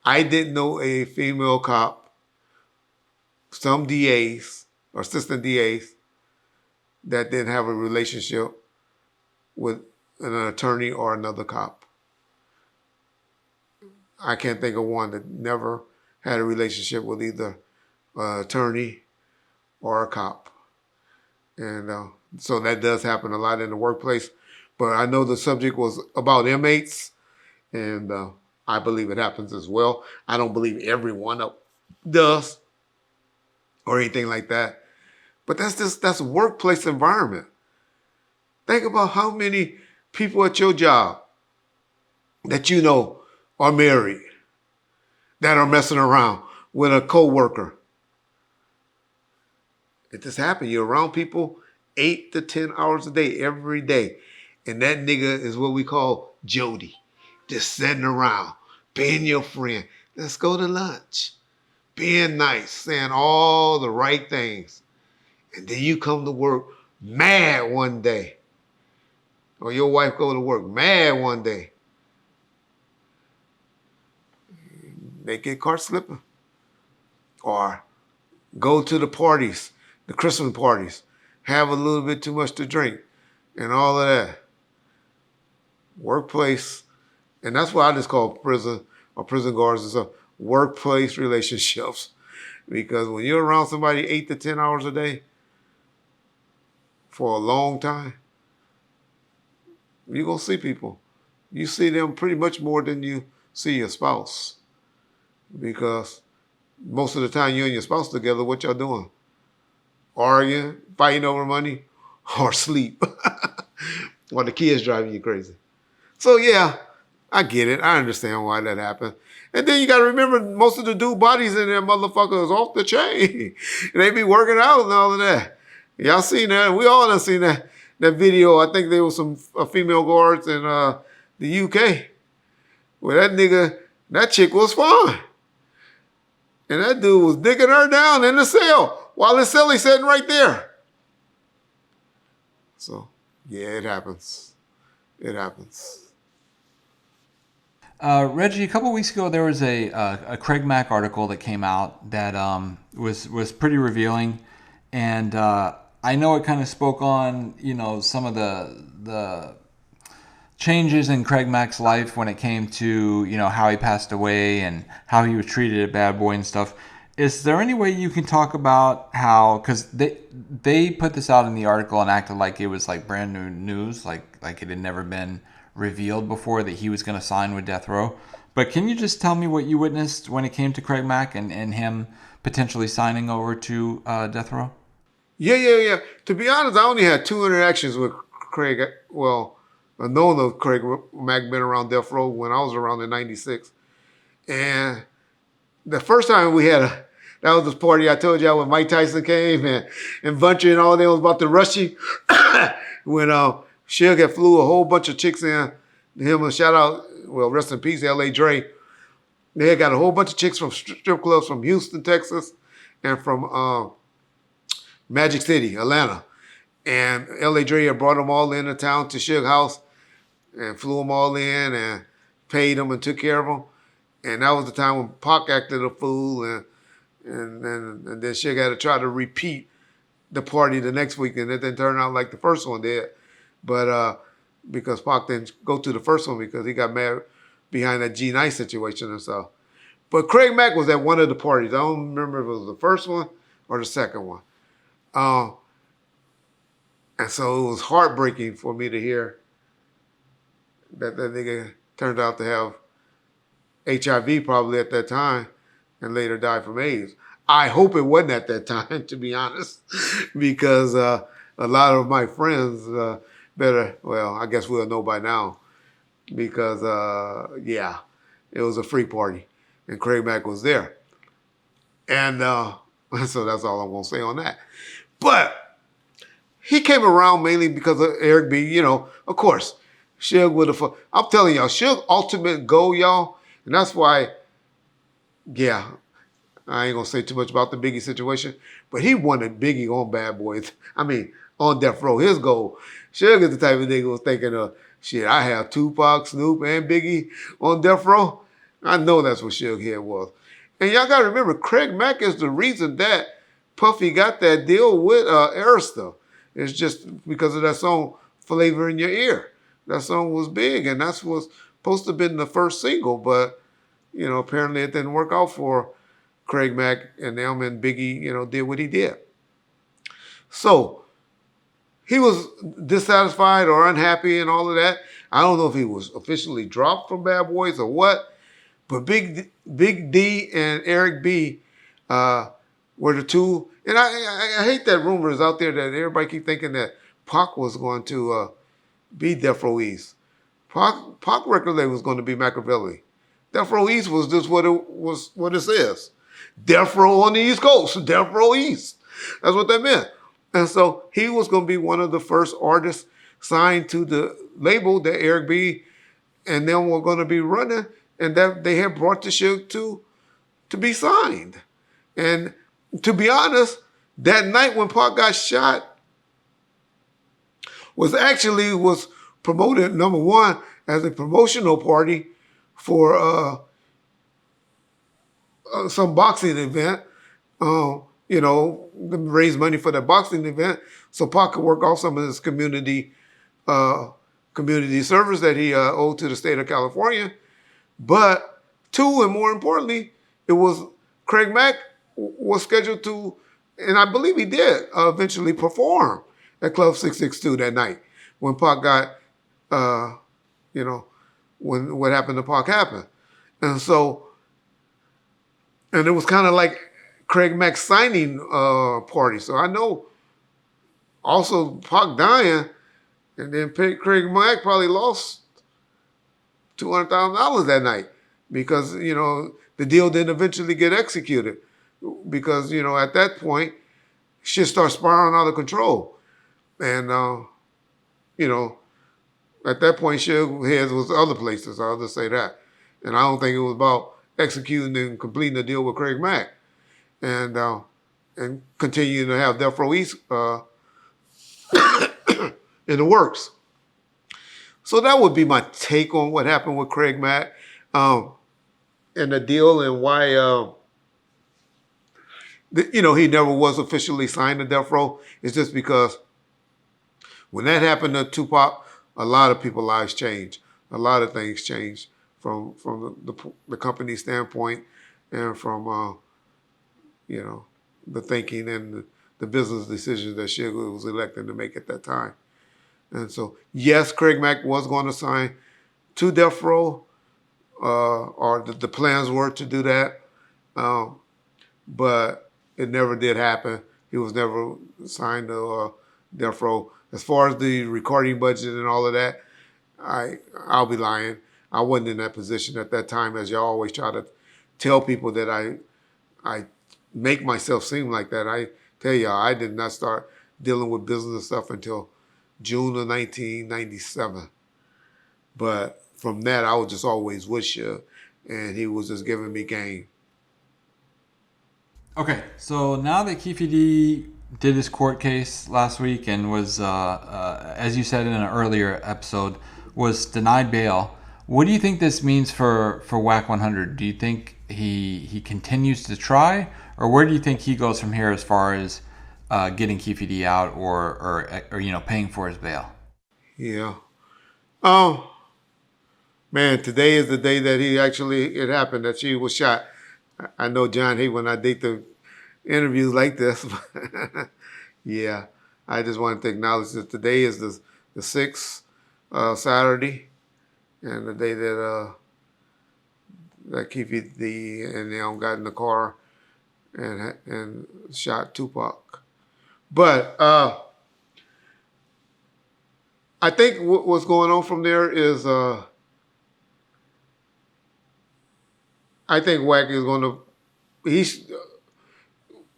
S2: I didn't know a female cop, some DAs or assistant DAs, that didn't have a relationship with an attorney or another cop. I can't think of one that never had a relationship with either an attorney or a cop. And so that does happen a lot in the workplace. But I know the subject was about inmates, and I believe it happens as well. I don't believe everyone does or anything like that. But that's a workplace environment. Think about how many people at your job that you know are married, that are messing around with a coworker. It just happened. You're around people 8 to 10 hours a day, every day. And that nigga is what we call Jody. Just sitting around, being your friend. Let's go to lunch. Being nice, saying all the right things. And then you come to work mad one day. Or your wife go to work mad one day. They get caught slipping. Or go to the parties, the Christmas parties, have a little bit too much to drink and all of that. Workplace, and that's why I just call prison or prison guards and stuff workplace relationships. Because when you're around somebody 8 to 10 hours a day for a long time, you're going to see people. You see them pretty much more than you see your spouse. Because most of the time you and your spouse together, what y'all doing? arguing, fighting over money, or sleep, or the kids driving you crazy. So yeah, I get it. I understand why that happened. And then you got to remember, most of the dude bodies in there, motherfuckers, off the chain. They be working out and all of that. Y'all seen that? We all done seen that video. I think there was some female guards in the UK where that chick was fine. And that dude was digging her down in the cell while the cellie sitting right there. So, yeah, it happens. It happens.
S1: Reggie, a couple weeks ago there was a Craig Mack article that came out that was pretty revealing, and I know it kind of spoke on some of the changes in Craig Mack's life when it came to how he passed away and how he was treated at Bad Boy and stuff. Is there any way you can talk about how, because they put this out in the article and acted like it was like brand new news, like it had never been revealed before that he was going to sign with Death Row. But can you just tell me what you witnessed when it came to Craig Mack and him potentially signing over to Death Row?
S2: Yeah. To be honest, I only had 2 interactions with Craig. Well, I've known of Craig Mack, been around Death Row when I was around in '96. And the first time we had that was this party I told y'all when Mike Tyson came and Buncher and all them was about to rush you. When Suge had flew a whole bunch of chicks in, him and shout out, well, rest in peace, L.A. Dre. They had got a whole bunch of chicks from strip clubs from Houston, Texas, and from Magic City, Atlanta. And L.A. Dre had brought them all into town to Suge House and flew them all in and paid them and took care of them. And that was the time when Pac acted a fool, and then Suge had to try to repeat the party the next week, and it didn't turn out like the first one did. But because Pac didn't go to the first one because he got mad behind that G Nice situation and stuff. But Craig Mack was at one of the parties. I don't remember if it was the first one or the second one. And so it was heartbreaking for me to hear that nigga turned out to have HIV probably at that time and later died from AIDS. I hope it wasn't at that time, to be honest, because a lot of my friends I guess we'll know by now, because, it was a free party and Craig Mack was there. And so that's all I'm going to say on that. But he came around mainly because of Eric B. Of course, Suge would have. I'm telling y'all, Suge ultimate goal, y'all. And that's why, I ain't going to say too much about the Biggie situation, but he wanted Biggie on Bad Boys. I mean, on Death Row, his goal. Suge is the type of nigga who was thinking of, shit, I have Tupac, Snoop, and Biggie on Death Row. I know that's what Suge here was. And y'all got to remember, Craig Mack is the reason that Puffy got that deal with Arista. It's just because of that song, Flavor in Your Ear. That song was big, and that's was supposed to have been the first single, but, apparently it didn't work out for Craig Mack and them, and Biggie, did what he did. So he was dissatisfied or unhappy and all of that. I don't know if he was officially dropped from Bad Boys or what, but Big D and Eric B were the two. And I hate that rumor is out there that everybody keep thinking that Pac was going to be Death Row East. Pac record label was going to be Machiavelli. Death Row East was just what it says. Death Row on the East Coast, Death Row East. That's what that meant. And so he was going to be one of the first artists signed to the label that Eric B. and them were going to be running, and that they had brought the shit to be signed. And to be honest, that night when Pac got shot was promoted, number one, as a promotional party for some boxing event, raise money for the boxing event so Pac could work off some of his community service that he owed to the state of California. But two, and more importantly, it was Craig Mack was scheduled to, and I believe he did, eventually perform at Club 662 that night when Pac got, when what happened to Pac happened. And so, and it was kind of like Craig Mack signing party. So I know also Pac dying, and then Craig Mack probably lost $200,000 that night because, the deal didn't eventually get executed because, at that point, shit starts spiraling out of control. And, at that point, Suge's head was other places. I'll just say that. And I don't think it was about executing and completing the deal with Craig Mack and continuing to have Death Row East in the works. So that would be my take on what happened with Craig Mack and the deal and why, he never was officially signed to Death Row. It's just because when that happened to Tupac, a lot of people's lives changed. A lot of things changed from the company standpoint and from, the thinking and the business decisions that Suge was elected to make at that time. And so, yes, Craig Mack was going to sign to Death Row, or the plans were to do that, but it never did happen. He was never signed to Death Row. As far as the recording budget and all of that, I'll be lying. I wasn't in that position at that time, as y'all always try to tell people that I make myself seem like that. I tell y'all, I did not start dealing with business stuff until June of 1997. But from that, I was just always with Suge, and he was just giving me game.
S1: Okay, so now that Keefe D did his court case last week and was, as you said in an earlier episode, was denied bail, what do you think this means for WAC 100? Do you think he continues to try, or where do you think he goes from here as far as getting Keefe D out or paying for his bail?
S2: Yeah. Man, today is the day that it happened, that she was shot. I know John hate when I date the interviews like this. Yeah, I just wanted to acknowledge that today is the 6th, Saturday, and the day that Keefe D and them got in the car and shot Tupac. But I think what's going on from there is I think Wack is going to,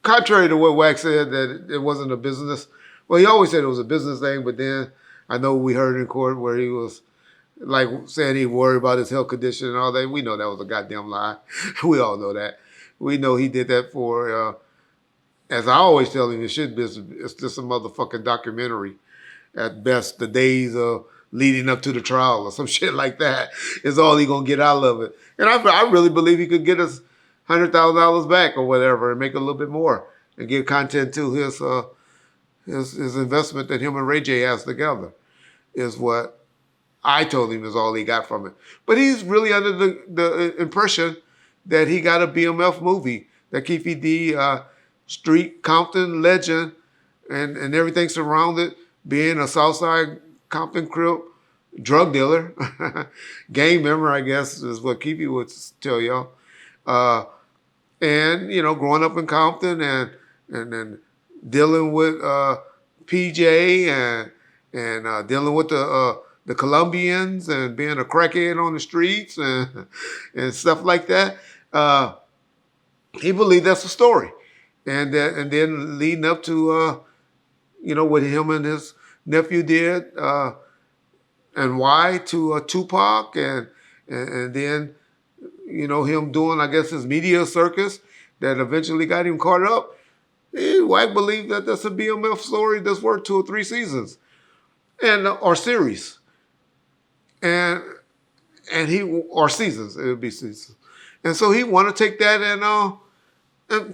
S2: contrary to what Wack said, that it wasn't a business. Well, he always said it was a business thing, but then I know we heard in court where he was like saying he worried about his health condition and all that. We know that was a goddamn lie. We all know that. We know he did that for, as I always tell him, it's just a motherfucking documentary. At best, the days of leading up to the trial or some shit like that is all he gonna get out of it. And I really believe he could get us $100,000 back or whatever and make a little bit more and give content to his investment that him and Ray J has together is what I told him is all he got from it. But he's really under the impression that he got a BMF movie, that Keefe D, street Compton legend and everything surrounded, being a Southside Compton Crip drug dealer, gang member, I guess, is what Keefe would tell y'all. And, growing up in Compton and then dealing with PJ and dealing with the Colombians and being a crackhead on the streets and stuff like that. He believed that's the story. And then leading up to, what him and his nephew did and why to Tupac and then, him doing, I guess, his media circus that eventually got him caught up. I believe that that's a BMF story that's worth 2 or 3 seasons or series. And or seasons, it would be seasons. And so he want to take that and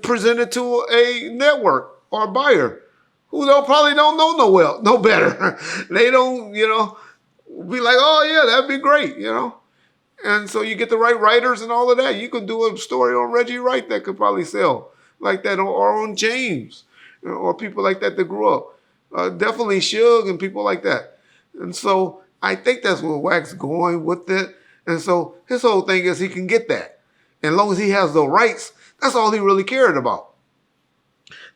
S2: present it to a network or buyer who probably don't know no better. They don't, be like, oh yeah, that'd be great, And so you get the right writers and all of that. You can do a story on Reggie Wright that could probably sell like that, or on James, or people like that grew up. Definitely Suge and people like that. And so I think that's where Wack's going with it. And so his whole thing is he can get that. And as long as he has the rights, that's all he really cared about.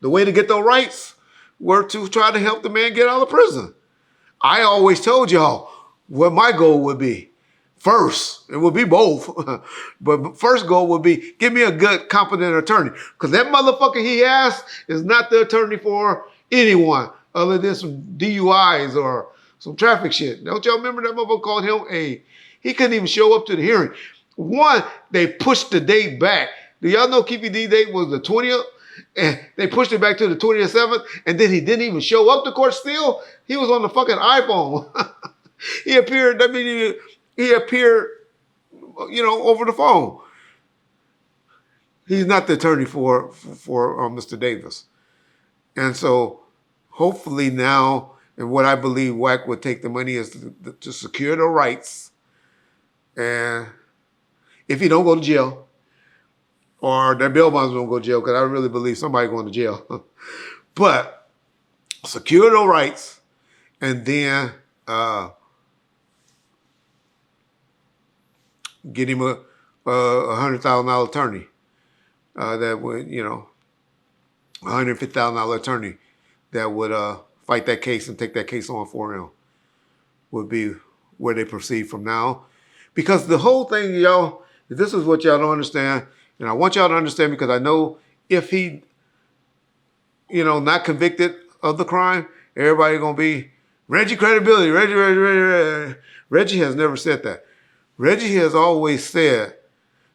S2: The way to get those rights were to try to help the man get out of prison. I always told y'all what my goal would be. First, it would be both. But first goal would be, give me a good, competent attorney. Because that motherfucker he has is not the attorney for anyone other than some DUIs or some traffic shit. Don't y'all remember that motherfucker called him he couldn't even show up to the hearing. One, they pushed the date back. Do y'all know Keefe D date was the 20th? And they pushed it back to the 27th, and then he didn't even show up to court still. He was on the fucking iPhone. He appeared over the phone. He's not the attorney for Mr. Davis. And so hopefully now, and what I believe WAC would take the money is to secure the rights. And if he don't go to jail, or that bail bonds don't go to jail, because I really believe somebody going to jail. But secure the rights, and then get him a $100,000 attorney that would, $150,000 attorney that would fight that case and take that case on for him would be where they proceed from now. Because the whole thing, y'all, this is what y'all don't understand, and I want y'all to understand, because I know if he, not convicted of the crime, everybody gonna be Reggie credibility, Reggie. Reggie has never said that. Reggie has always said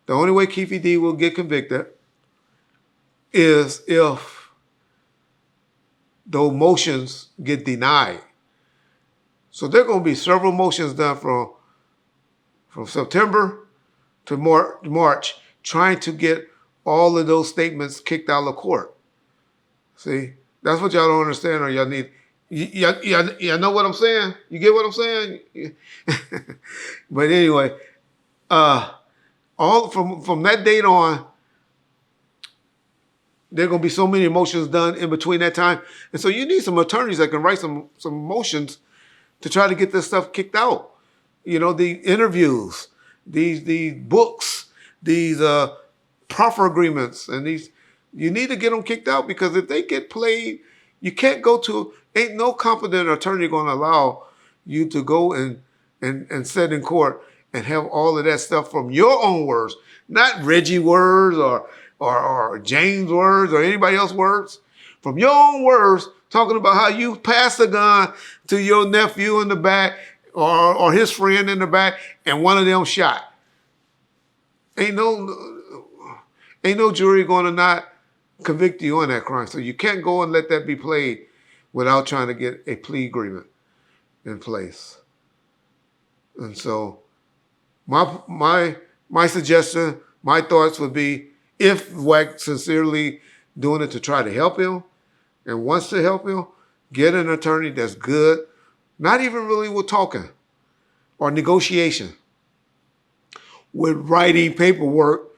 S2: the only way Keefe D will get convicted is if those motions get denied. So there are going to be several motions done from September to March, trying to get all of those statements kicked out of court. See, that's what y'all don't understand, or y'all need. You know what I'm saying? You get what I'm saying? But anyway, all from that date on, there are going to be so many motions done in between that time. And so you need some attorneys that can write some motions to try to get this stuff kicked out. The interviews, these books, these proffer agreements, and you need to get them kicked out, because if they get played, you can't ain't no competent attorney going to allow you to go and sit in court and have all of that stuff from your own words, not Reggie words or James words or anybody else's words, from your own words, talking about how you passed a gun to your nephew in the back or his friend in the back, and one of them shot. Ain't no jury going to not convict you on that crime. So you can't go and let that be played without trying to get a plea agreement in place. And so my suggestion, my thoughts would be, if WAC sincerely doing it to try to help him and wants to help him, get an attorney that's good, not even really with talking or negotiation, with writing paperwork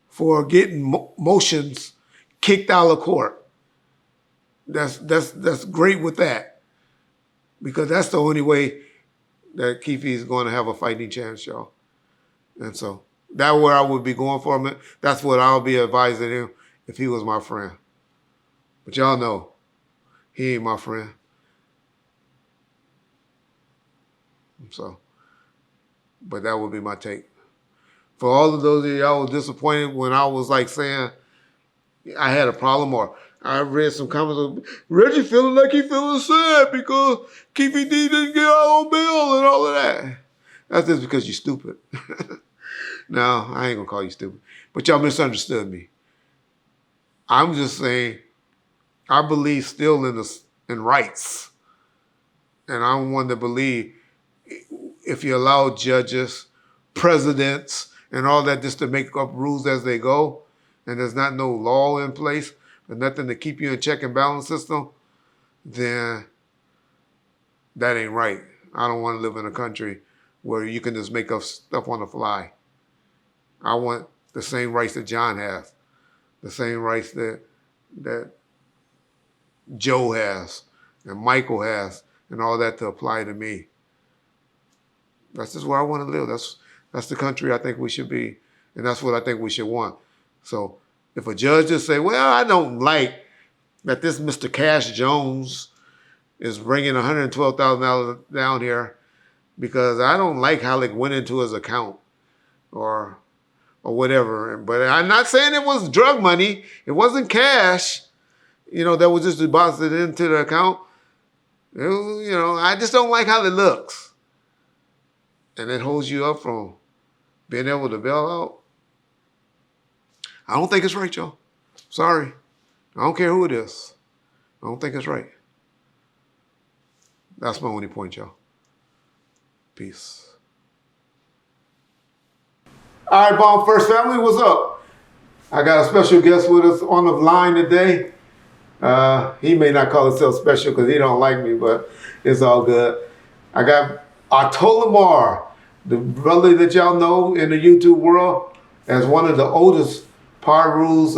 S2: for getting motions kicked out of court. That's great with that, because that's the only way that Keefe is going to have a fighting chance, y'all. And so that's where I would be going for him. That's what I'll be advising him if he was my friend. But y'all know, he ain't my friend. So, but that would be my take. For all of those of y'all who were disappointed when I was like saying I had a problem, or I read some comments of Reggie feeling like he feeling sad because Keefe D didn't get out on bail and all of that. That's just because you're stupid. No, I ain't gonna call you stupid, but y'all misunderstood me. I'm just saying I believe still in rights, and I'm one to believe if you allow judges, presidents, and all that just to make up rules as they go, and there's not no law in place and nothing to keep you in check and balance system, then that ain't right. I don't want to live in a country where you can just make up stuff on the fly. I want the same rights that John has, the same rights that Joe has and Michael has, and all that to apply to me. That's just where I want to live. That's the country I think we should be, and that's what I think we should want. So if a judge just say, well, I don't like that this Mr. Cash Jones is bringing $112,000 down here because I don't like how it went into his account or whatever. But I'm not saying it was drug money. It wasn't cash, that was just deposited into the account. It was, I just don't like how it looks. And it holds you up from being able to bail out. I don't think it's right, y'all. Sorry. I don't care who it is. I don't think it's right. That's my only point, y'all. Peace. All right, Bomb First Family, what's up? I got a special guest with us on the line today. He may not call himself special because he don't like me, but it's all good. I got Lamar, the brother that y'all know in the YouTube world as one of the oldest Pyrus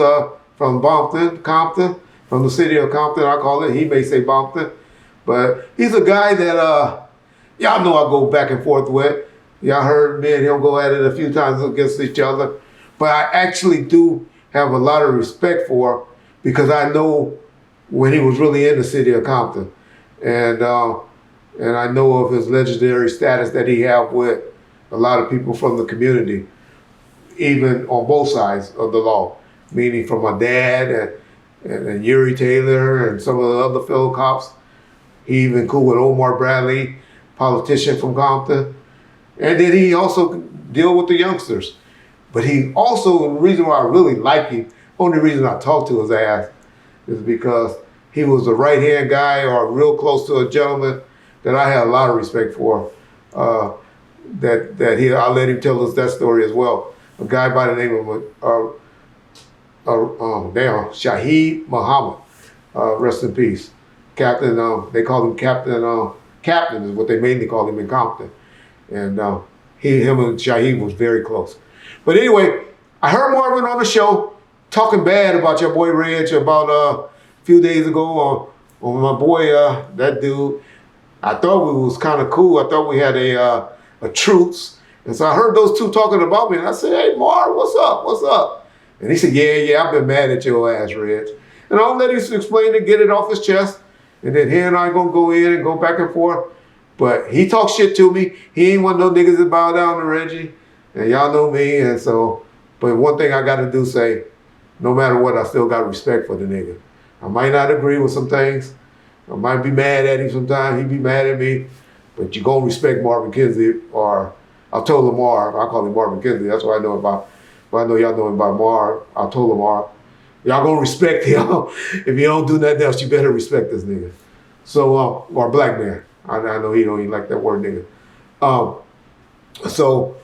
S2: from Compton, from the city of Compton, I call it. He may say Compton. But he's a guy that y'all know I go back and forth with. Y'all heard me and him go at it a few times against each other. But I actually do have a lot of respect for him because I know when he was really in the city of Compton. And I know of his legendary status that he had with a lot of people from the community, even on both sides of the law, meaning from my dad and Yuri Taylor and some of the other fellow cops. He even cool with Omar Bradley, politician from Compton. And then he also deal with the youngsters. But he also, the reason why I really like him, only reason I talk to his ass is because he was a right-hand guy or real close to a gentleman that I had a lot of respect for. I'll let him tell us that story as well. A guy by the name of Shaheed Muhammad, rest in peace. Captain, they call him Captain is what they mainly call him in Compton. And him and Shaheed was very close. But anyway, I heard Marvin on the show talking bad about your boy Reg about a few days ago on my boy, that dude. I thought we was kind of cool. I thought we had a truce. And so I heard those two talking about me and I said, hey, Marv, what's up? What's up? And he said, yeah, I've been mad at your ass, Reg. And I'll let him explain it, get it off his chest. And then he and I gonna go in and go back and forth. But he talked shit to me. He ain't one of those niggas that bow down to Reggie. And y'all know me. And so, but one thing I gotta do say, no matter what, I still got respect for the nigga. I might not agree with some things. I might be mad at him sometimes. He be mad at me. But you gonna respect Marvin Kinsley, or I told Lamar, I call him Marvin Kinsley. That's what I know about. But I know y'all know him by Marv. I told Lamar, y'all gonna respect him. If you don't do nothing else, you better respect this nigga. So, or black man. I know he don't even like that word nigga. So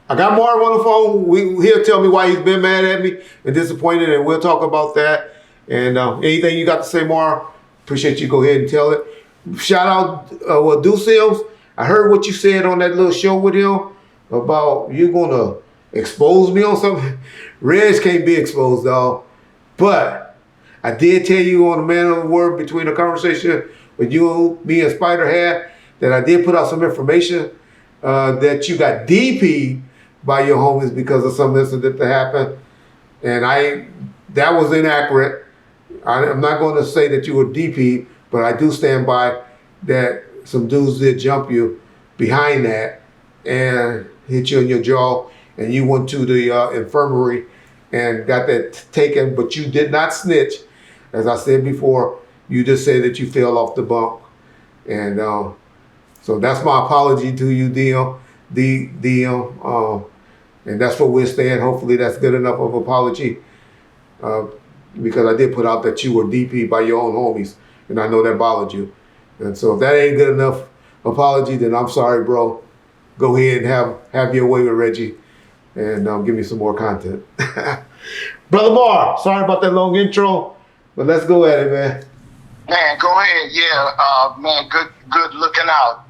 S2: I got Marv on the phone. He'll tell me why he's been mad at me and disappointed, and we'll talk about that. And anything you got to say, Marv, appreciate you. Go ahead and tell it. Shout out Do Sims. I heard what you said on that little show with him about you gonna expose me on something. Reg can't be exposed, dog. But I did tell you on the Man of the Word between the conversation with you, me, and Spider had that I did put out some information that you got DP'd by your homies because of some incident that happened. And that was inaccurate. I'm not going to say that you were DP'd, but I do stand by that some dudes did jump you behind that and hit you in your jaw, and you went to the infirmary and got that taken, but you did not snitch. As I said before, you just said that you fell off the bump. And so that's my apology to you, DM. And that's where we'll stand. Hopefully that's good enough of apology. Because I did put out that you were DP by your own homies, and I know that bothered you. And so if that ain't good enough apology, then I'm sorry, bro. Go ahead and have your way with Reggie, and give me some more content. Brother Mar, sorry about that long intro, but let's go at it, man.
S5: Man, go ahead. Yeah, man, good looking out,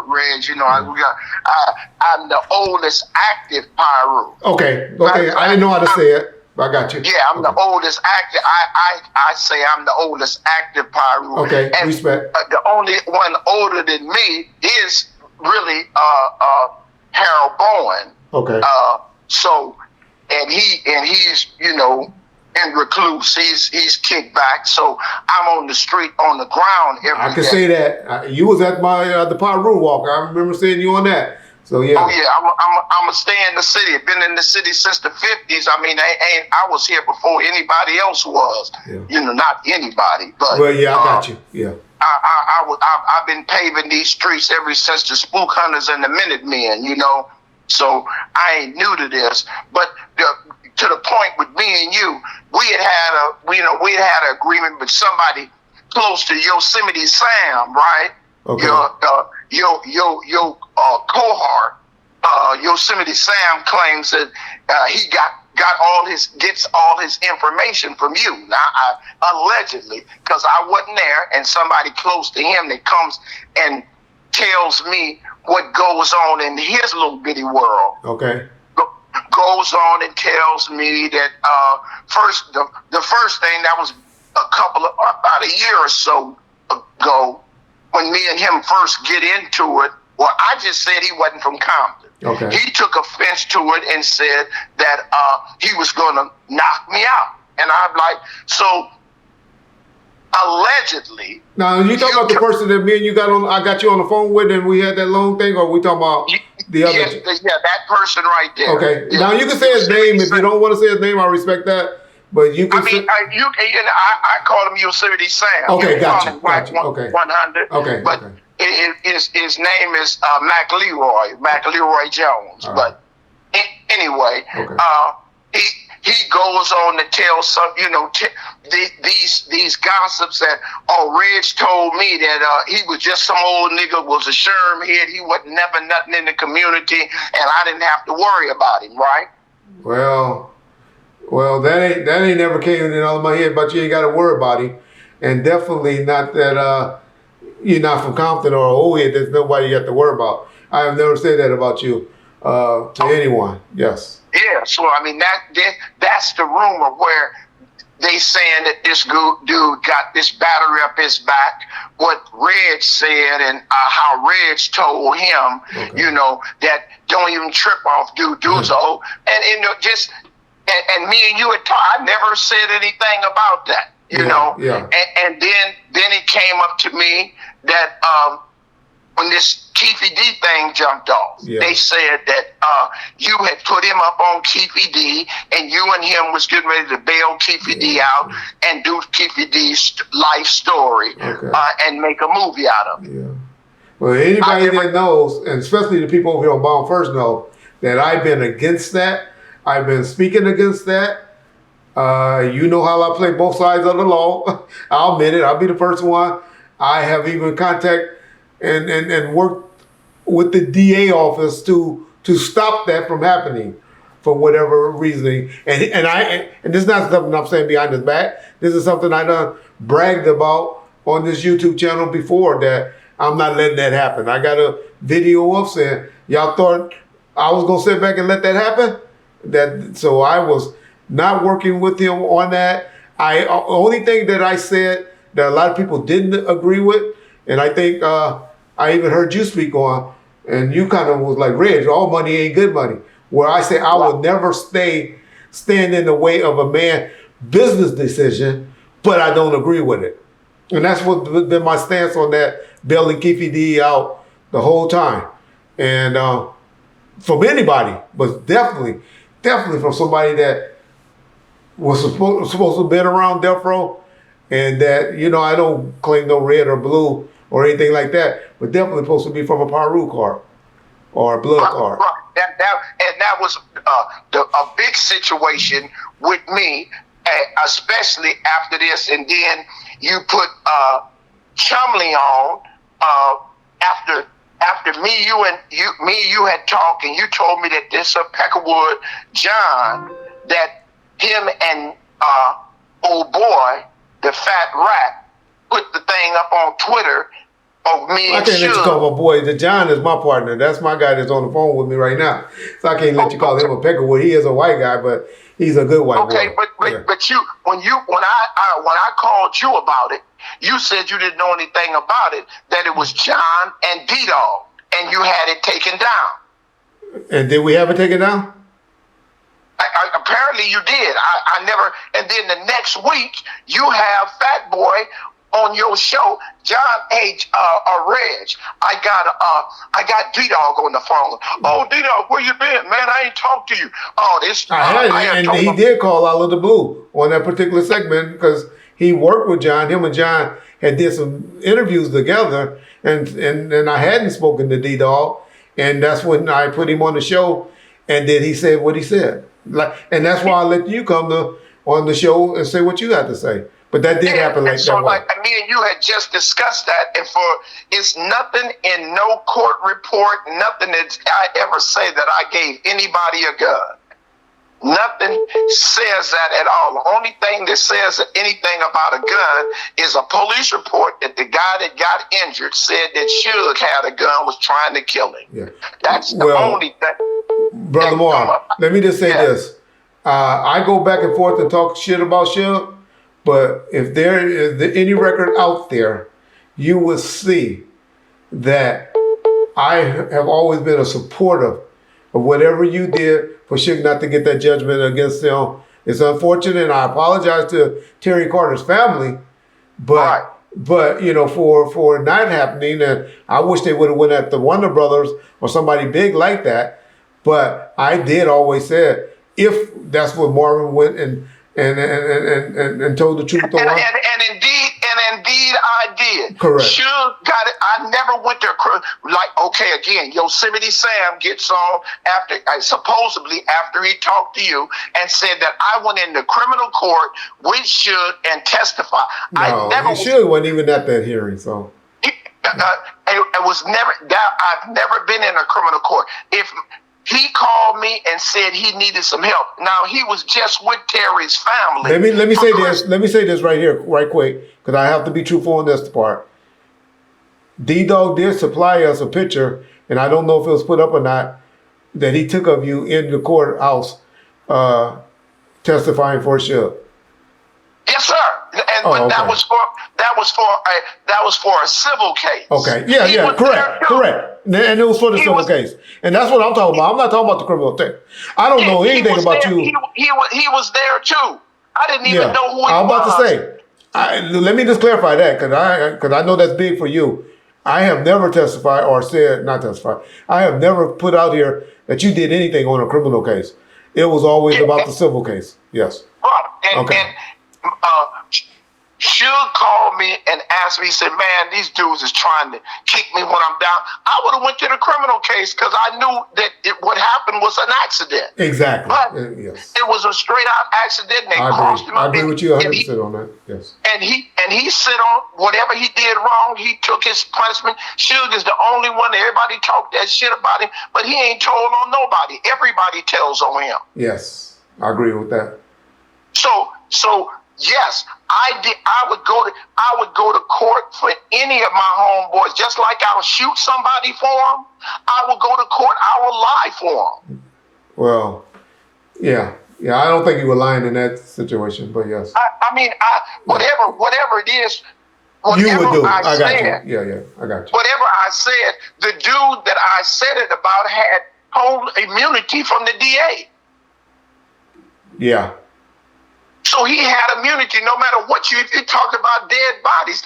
S5: Reg. You know, I'm the oldest active Pyro.
S2: Okay. I didn't know how to say it. I got you.
S5: Yeah, I'm the oldest active. I say I'm the oldest active Pyro.
S2: Okay,
S5: and
S2: respect.
S5: The only one older than me is really Harold Bowen.
S2: Okay.
S5: So, and he's, you know, in recluse. He's kicked back. So I'm on the street, on the ground every day.
S2: I can say that. You was at my the Paru walk. I remember seeing you on that. So yeah.
S5: Oh yeah, I'm a stay in the city. I've been in the city since the 50s. I mean, I was here before anybody else was.
S2: Yeah.
S5: You know, not anybody, but.
S2: Well, yeah, I got you. Yeah.
S5: I've been paving these streets ever since the Spook Hunters and the Minutemen, you know. So I ain't new to this, but to the point with me and you, we had an agreement with somebody close to Yosemite Sam, right?
S2: Okay.
S5: Your cohort, Yosemite Sam claims that he gets all his information from you. Now, allegedly, because I wasn't there, and somebody close to him that comes and tells me what goes on in his little bitty world.
S2: Okay.
S5: Goes on and tells me that the first thing that was about a year or so ago, when me and him first get into it. Well, I just said he wasn't from Compton.
S2: Okay.
S5: He took offense to it and said that he was going to knock me out. And I'm like, so allegedly.
S2: Now, you talking about the person that me and you I got you on the phone with, and we had that long thing, or we talking about the other?
S5: Yeah, that person right there.
S2: Okay.
S5: Yeah.
S2: Now you can say his name if you don't want to say his name. I respect that, but you can.
S5: I call him Yosemite Sam.
S2: Okay, got you. Okay.
S5: 100.
S2: Okay.
S5: But
S2: okay.
S5: His name is Mack Leroy Jones.
S2: All right.
S5: But anyway,
S2: Okay.
S5: he goes on to tell some, these gossips that, Reg told me that he was just some old nigga, was a sherm head. He wasn't never nothing in the community, and I didn't have to worry about him, right?
S2: Well, that ain't never came in all of my head, but you ain't got to worry about him, and definitely not that you're not from Compton or old head. There's nobody you have to worry about. I have never said that about you to anyone. Yes.
S5: Yeah, so I mean that's the rumor where they saying that this dude got this battery up his back. What Reg said and how Reg told him, that don't even trip off dude's old. And and me and you had talked. I never said anything about that, you know.
S2: Yeah.
S5: And then it came up to me that when this Keefe D thing jumped off, they said that you had put him up on Keefe D, and you and him was getting ready to bail Keefe D out and do Keefe D's life story and make a movie out of it.
S2: Yeah. Well, anybody that knows, and especially the people over here on Bound First, know that I've been against that. I've been speaking against that. You know how I play both sides of the law. I'll admit it. I'll be the first one. I have even contact and worked with the DA office to stop that from happening for whatever reasoning. And this is not something I'm saying behind his back. This is something I done bragged about on this YouTube channel before, that I'm not letting that happen. I got a video of saying, y'all thought I was gonna sit back and let that happen? So I was not working with him on that. Only thing that I said that a lot of people didn't agree with, and I think I even heard you speak on, and you kind of was like, Reg, all money ain't good money. Where I say I will never stand in the way of a man's business decision, but I don't agree with it. And that's what been my stance on that, bailing Keefe D out the whole time. And from anybody, but definitely from somebody that was supposed to have been around Death Row, and that, I don't claim no red or blue or anything like that, but definitely supposed to be from a Paru car or a blood car.
S5: Right. That was a big situation with me, especially after this. And then you put Chumley on after me, you had talked, and you told me that this Peckerwood John, that him and old boy, the fat rat, put the thing up on Twitter of me and
S2: I can't let you call my boy. The John is my partner. That's my guy that's on the phone with me right now. So I can't let you call him a Peckerwood. He is a white guy, but he's a good white boy.
S5: Okay, but when I called you about it, you said you didn't know anything about it, that it was John and D-Dog, and you had it taken down.
S2: And did we have it taken down?
S5: apparently you did. I never. And then the next week you have Fat Boy on your show, John H. Reg. I got D-Dog on the phone. Oh, D-Dog, where you been, man? I ain't talked to you. Oh, this.
S2: And he did call out of the blue on that particular segment because he worked with John. Him and John had did some interviews together, and I hadn't spoken to D-Dog, and that's when I put him on the show, and then he said what he said. And that's why I let you come on the show and say what you got to say. But that did happen like
S5: so
S2: that.
S5: Like me and you had just discussed that, and it's nothing in no court report, nothing that I ever say that I gave anybody a gun. Nothing says that at all. The only thing that says anything about a gun is a police report that the guy that got injured said that Suge had a gun, was trying to kill him. Yeah. That's the only thing.
S2: Brother Moore, let me just say this. I go back and forth and talk shit about Suge. But if there is any record out there, you will see that I have always been a supporter of whatever you did for Suge not to get that judgment against him. It's unfortunate, and I apologize to Terry Carter's family, but you know, for it not happening, and I wish they would have went at the Wonder Brothers or somebody big like that. But I did always say, if that's what Marvin went and told the truth.
S5: And indeed I did.
S2: Correct.
S5: Suge got it. I never went there. Like, okay, again, Yosemite Sam gets on supposedly after he talked to you and said that I went into criminal court with Suge and testified.
S2: No, Suge wasn't even at that hearing, so.
S5: It was never that. I've never been in a criminal court. If he called me and said he needed some help. Now he was just with Terry's family.
S2: Let me say this. Let me say this right here, right quick, because I have to be truthful on this part. D-Dog did supply us a picture, and I don't know if it was put up or not, that he took of you in the courthouse testifying for Suge.
S5: Yes, sir. But that was for a civil case.
S2: Okay. Yeah. Correct. And it was for the civil case. And that's what I'm talking about. I'm not talking about the criminal thing. I don't know anything about you.
S5: He was there too. I didn't even know who he was.
S2: I'm about to say. Let me just clarify that because I know that's big for you. I have never testified or said not testified. I have never put out here that you did anything on a criminal case. It was always about the civil case. Yes.
S5: Right. Suge called me and asked me, he said, man, these dudes is trying to kick me when I'm down. I would have went to the criminal case because I knew that what happened was an accident.
S2: Exactly.
S5: But
S2: yes.
S5: It was a straight out accident. They crossed him.
S2: I agree with you 100% on that. Yes.
S5: And he said on whatever he did wrong, he took his punishment. Suge is the only one that everybody talked that shit about him, but he ain't told on nobody. Everybody tells on him.
S2: Yes. I agree with that.
S5: So yes, I did. I would go to court for any of my homeboys, just like I would shoot somebody for them. I would go to court. I would lie for them.
S2: Well, yeah. I don't think you were lying in that situation, but yes.
S5: I mean, whatever it is.
S2: You would do. I got you. Yeah, I got you.
S5: Whatever I said, the dude that I said it about had total immunity from the DA.
S2: Yeah.
S5: So he had immunity no matter what if you talked about dead bodies.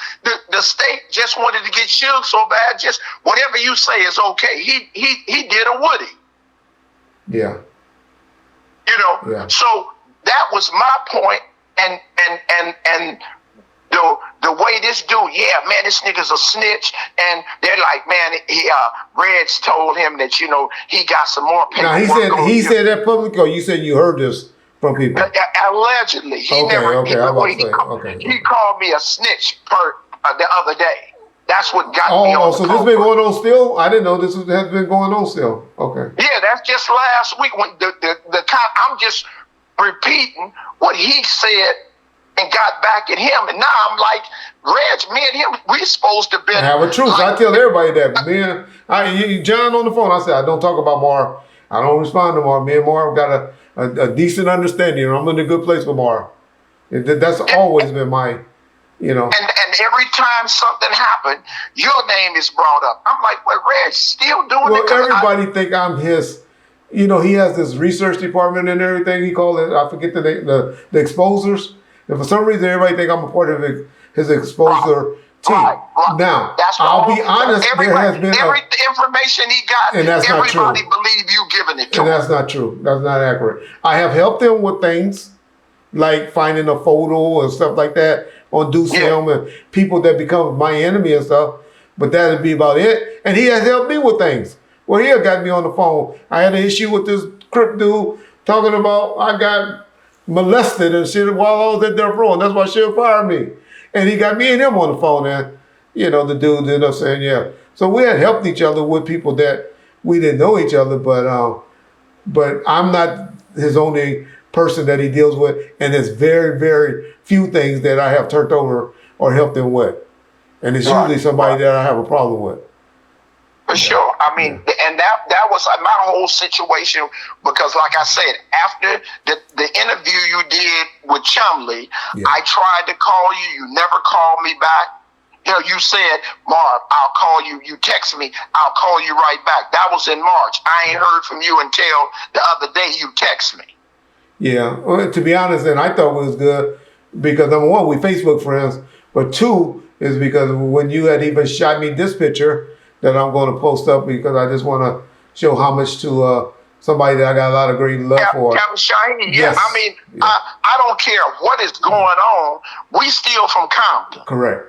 S5: The state just wanted to get Suge so bad, just whatever you say is okay. He did a Woody.
S2: Yeah.
S5: You know,
S2: yeah.
S5: So that was my point, and the way this dude, yeah, man, this nigga's a snitch, and they're like, man, Reg told him that, you know, he got some more paperwork.
S2: Now he said that publicly, or you said you heard this from people?
S5: Allegedly, he called me a snitch the other day. That's what got me on.
S2: So this been going on still? I didn't know this has been going on still. Okay.
S5: Yeah, that's just last week when the cop. I'm just repeating what he said and got back at him, and now I'm like, Reg, me and him, we supposed to be.
S2: Have a truce. I tell everybody that, man. John on the phone. I said I don't talk about Mar. I don't respond to Mar. Me and Mar got a decent understanding. I'm in a good place with Mar. That's always been my, you know.
S5: And every time something happened, your name is brought up. I'm like, well, Reg still doing it.
S2: Well, everybody think I'm his you know, he has this research department and everything. He called it, I forget the name, the exposers. And for some reason, everybody think I'm a part of his exposer team.
S5: Right.
S2: Now,
S5: That's
S2: I'll be honest, there has been
S5: every information he got,
S2: and that's not true.
S5: everybody believe you giving it to
S2: And
S5: him.
S2: that's not true. That's not accurate. I have helped him with things like finding a photo and stuff like that on Deuce Film and people that become my enemy and stuff. But that'd be about it. And he has helped me with things. Well, he had got me on the phone. I had an issue with this Crip dude talking about I got molested and shit while I was at their phone. That's why she'll fire me. And he got me and him on the phone, and you know, the dude ended up saying, yeah. So we had helped each other with people that we didn't know each other, but I'm not his only person that he deals with, and there's very, very few things that I have turned over or helped him with. And it's usually somebody that I have a problem with.
S5: For sure. I mean, and that was my whole situation, because like I said, after the interview you did with Chumley, I tried to call you. You never called me back. You know, you said, Marv, I'll call you. You text me, I'll call you right back. That was in March. I ain't heard from you until the other day you text me.
S2: Yeah. Well, to be honest, and I thought it was good because, number one, we Facebook friends, but two is because when you had even shot me this picture that I'm going to post up, because I just want to show homage to somebody that I got a lot of great love for.
S5: Captain Shiny,
S2: Yes.
S5: I mean, I don't care what is going on. We still from Compton.
S2: Correct.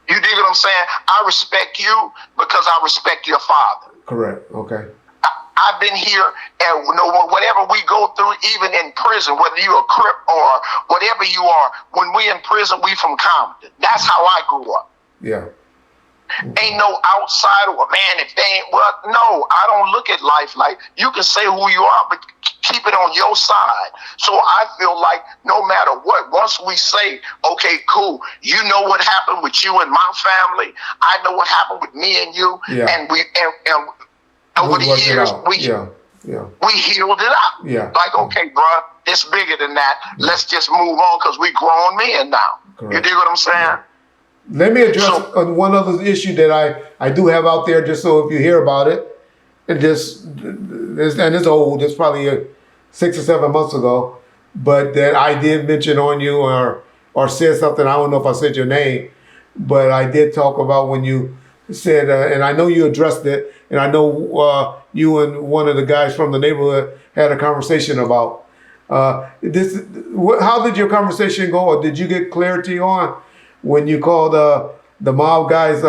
S5: You dig what I'm saying? I respect you because I respect your father.
S2: Correct. Okay.
S5: I've been here, and you know, whatever we go through, even in prison, whether you're a Crip or whatever you are, when we in prison, we from Compton. That's how I grew up.
S2: Yeah.
S5: Ain't no outsider, well, man, if they ain't, well, no, I don't look at life like, you can say who you are, but keep it on your side. So I feel like no matter what, once we say, okay, cool, you know what happened with you and my family, I know what happened with me and you, and we, and over the years, we healed it out.
S2: Yeah.
S5: Like, okay, bro, it's bigger than that. Let's just move on because we grown men now. Correct. You dig what I'm saying? Yeah.
S2: Let me address one other issue that I do have out there, just so if you hear about it, and it's old, it's probably 6 or 7 months ago, but that I did mention on you or said something. I don't know if I said your name, but I did talk about when you said, and I know you addressed it, and I know you and one of the guys from the neighborhood had a conversation about this. How did your conversation go, or did you get clarity on when you called the mob guys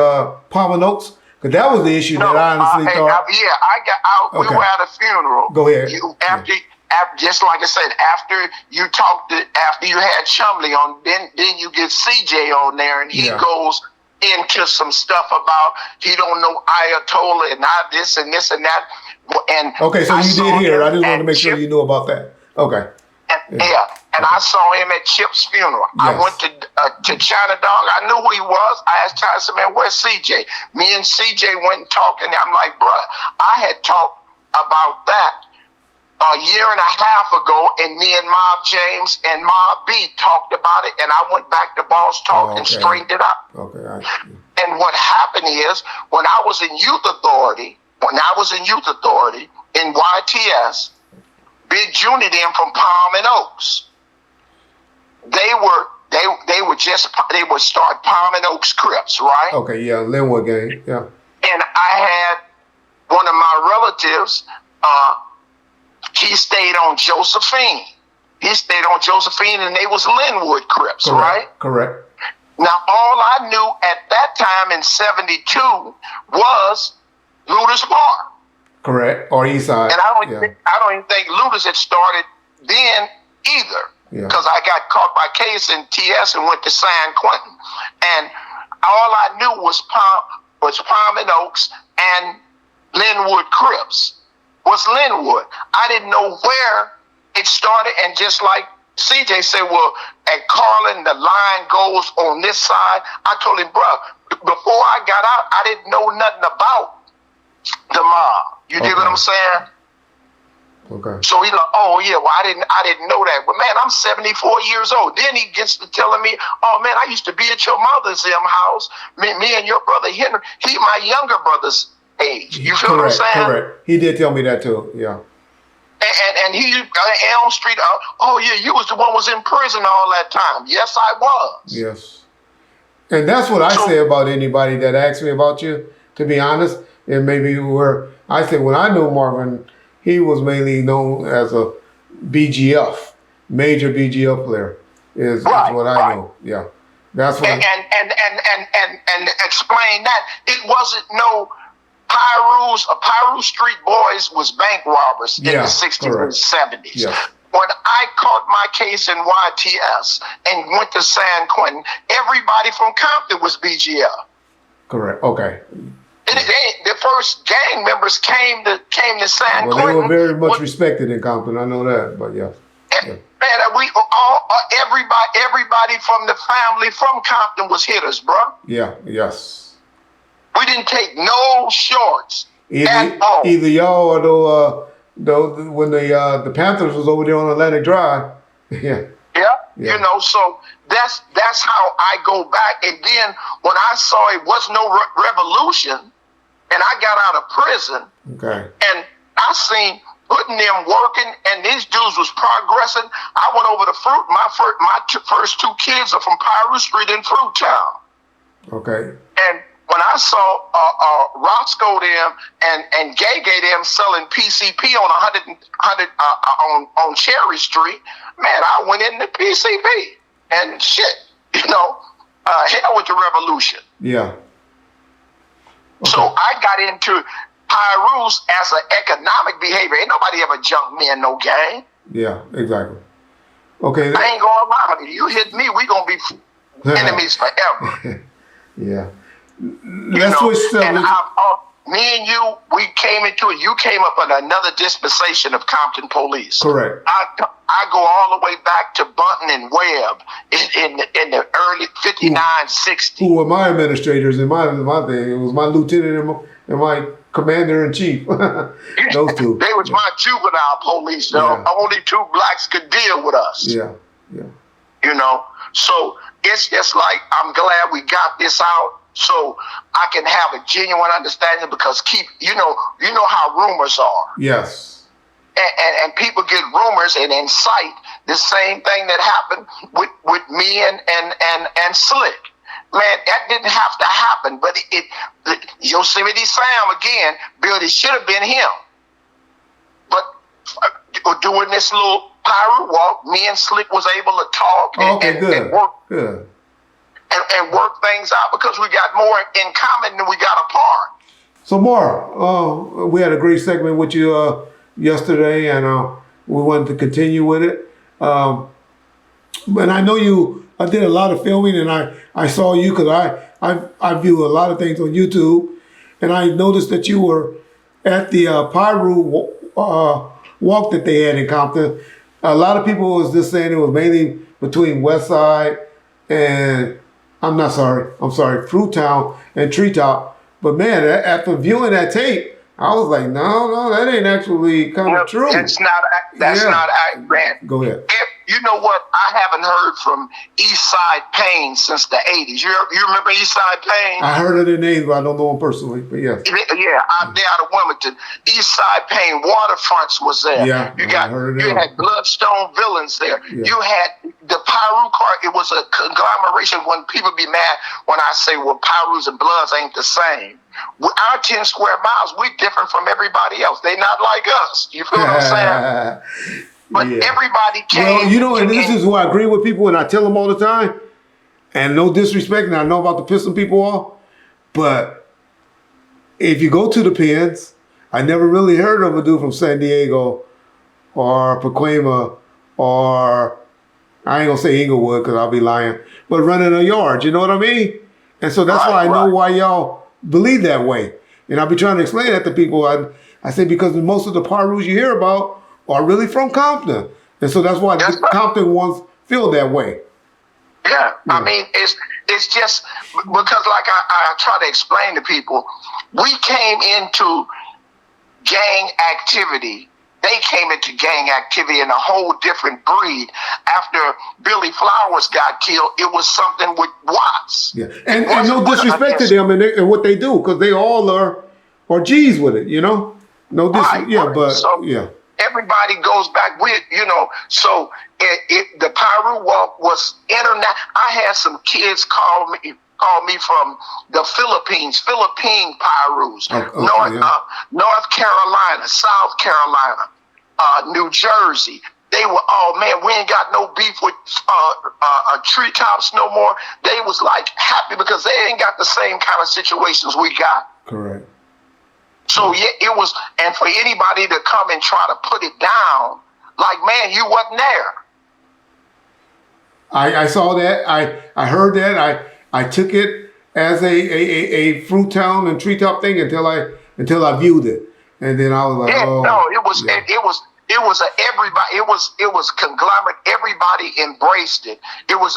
S2: Palm Oaks? Because that was the issue that I honestly thought.
S5: I got out. Okay. We were at a funeral.
S2: Go ahead.
S5: After, just like I said, after you talked, after you had Chumley on, then you get CJ on there, and he goes into some stuff about he don't know Ayatollah and not this and this and that. And
S2: okay, so you did hear. I just wanted to make sure you knew about that. Okay.
S5: And I saw him at Chip's funeral. Yes. I went to China Dog. I knew who he was. I asked China, I said, man, where's CJ? Me and CJ went and talked, and I'm like, bruh, I had talked about that a year and a half ago, and me and Mob James and Mob B talked about it, and I went back to Boss Talk and straightened it up.
S2: Okay.
S5: And what happened is, when I was in Youth Authority in YTS, Big Junior them from Palm and Oaks, they would start Palm and Oaks Crips, right?
S2: Okay, yeah, Linwood gang, yeah.
S5: And I had one of my relatives, he stayed on Josephine. And they was Linwood Crips, right?
S2: Correct.
S5: Now, all I knew at that time in 72 was Ludus Bar.
S2: Correct, or East Side.
S5: And I don't even think Ludus had started then either. Because I got caught by Case and TS and went to San Quentin. And all I knew was Palm and Oaks and Linwood Crips. Was Linwood. I didn't know where it started, and just like CJ said, well, at Carlin, the line goes on this side. I told him, bro, before I got out, I didn't know nothing about the mob. You dig what I'm saying?
S2: Okay.
S5: So he's like, oh yeah, well I didn't know that. But man, I'm 74 years old. Then he gets to telling me, oh man, I used to be at your mother's house. Me and your brother Henry. He my younger brother's age. You feel what I'm saying?
S2: Correct. He did tell me that too. Yeah.
S5: And he, Elm Street, oh yeah, you was the one was in prison all that time. Yes, I was.
S2: Yes. And that's what I say about anybody that asks me about you, to be honest. And maybe where I say when I know Marvin, he was mainly known as a BGF, major BGF player, is what I know. Yeah. That's what
S5: and explain that. It wasn't no Piru Street Boys was bank robbers in the 60s and 70s.
S2: Yeah.
S5: When I caught my case in YTS and went to San Quentin, everybody from Compton was BGF.
S2: Correct. Okay.
S5: The first gang members came to San Quentin.
S2: They were very much respected in Compton. I know that, but yeah.
S5: Man, we all everybody from the family from Compton was hitters, bro.
S2: Yeah. Yes.
S5: We didn't take no shorts at all.
S2: Either y'all or when the Panthers was over there on Atlantic Drive. Yeah.
S5: You know, so that's how I go back. And then when I saw it was no revolution, and I got out of prison, and I seen putting them working, and these dudes was progressing. I went over to Fruit. My first two kids are from Piru Street in Fruit Town.
S2: Okay.
S5: And when I saw Roscoe them and Gay them selling PCP on on Cherry Street, man, I went into PCP and shit. You know, hell with the revolution.
S2: Yeah. Okay.
S5: So I got into Pirus as an economic behavior. Ain't nobody ever jumped me in no game.
S2: Yeah, exactly. Okay.
S5: I ain't gonna lie to you. You hit me, we gonna be enemies forever.
S2: Yeah. Let's switch
S5: and me and you, we came into it. You came up on another dispensation of Compton police.
S2: Correct.
S5: I go all the way back to Bunton and Webb in the early 59, 60.
S2: Who were my administrators in my thing. It was my lieutenant and my commander-in-chief. Those two.
S5: They was my juvenile police. The only two blacks could deal with us.
S2: Yeah.
S5: You know? So it's just like, I'm glad we got this out so I can have a genuine understanding, because Keefe, you know how rumors are.
S2: Yes.
S5: And people get rumors and incite the same thing that happened with me and Slick. Man, that didn't have to happen, but Yosemite Sam again, Bill, it should have been him. But doing this little pirate walk, me and Slick was able to talk and work. And work things out, because we got more in common than we got apart.
S2: So, Mar, we had a great segment with you yesterday, and we wanted to continue with it. And I know you did a lot of filming, and I saw you because I view a lot of things on YouTube, and I noticed that you were at the Piru walk that they had in Compton. A lot of people was just saying it was mainly between West Side and I'm sorry, Fruit Town and Treetop. But man, after viewing that tape, I was like, no, that ain't actually kind of true.
S5: That's not accurate.
S2: Go ahead.
S5: You know what? I haven't heard from East Side Payne since the 80s. You remember East Side Payne?
S2: I heard of their names, but I don't know them personally. But yes.
S5: Yeah, out there out of Wilmington. East Side Payne, Waterfronts was there.
S2: Yeah,
S5: you had Bloodstone Villains there. Yeah. You had the Piru car. It was a conglomeration. When people be mad when I say, well, Pirus and Bloods ain't the same. Our 10 square miles, we different from everybody else. They not like us. You feel what I'm saying? But everybody came.
S2: Well, you know, and this is who I agree with people, and I tell them all the time, and no disrespect, and I know about to piss some people off, but if you go to the pens, I never really heard of a dude from San Diego or Pacoima or, I ain't gonna say Inglewood because I'll be lying, but running a yard, you know what I mean? And so that's why I know why y'all believe that way. And I'll be trying to explain that to people. I say because most of the Pirus you hear about are really from Compton. And so that's why the Compton ones feel that way.
S5: Yeah. I mean, it's just because like I try to explain to people, we came into gang activity. They came into gang activity in a whole different breed. After Billy Flowers got killed, it was something with Watts.
S2: Yeah, and no disrespect to them and what they do, because they all are G's with it, you know? No disrespect, but.
S5: everybody goes back with, so the Pyru Walk was internet. I had some kids call me from the Philippine Pyrus, North Carolina, South Carolina, New Jersey. They were, oh man, we ain't got no beef with treetops no more. They was like happy because they ain't got the same kind of situations we got.
S2: Correct.
S5: So yeah, it was, and for anybody to come and try to put it down, like, man, you wasn't there.
S2: I saw that. I heard that. I took it as a fruit town and treetop thing until I viewed it, and then I was like,
S5: yeah,
S2: oh,
S5: no, it was
S2: yeah.
S5: it was everybody. It was conglomerate. Everybody embraced it. It was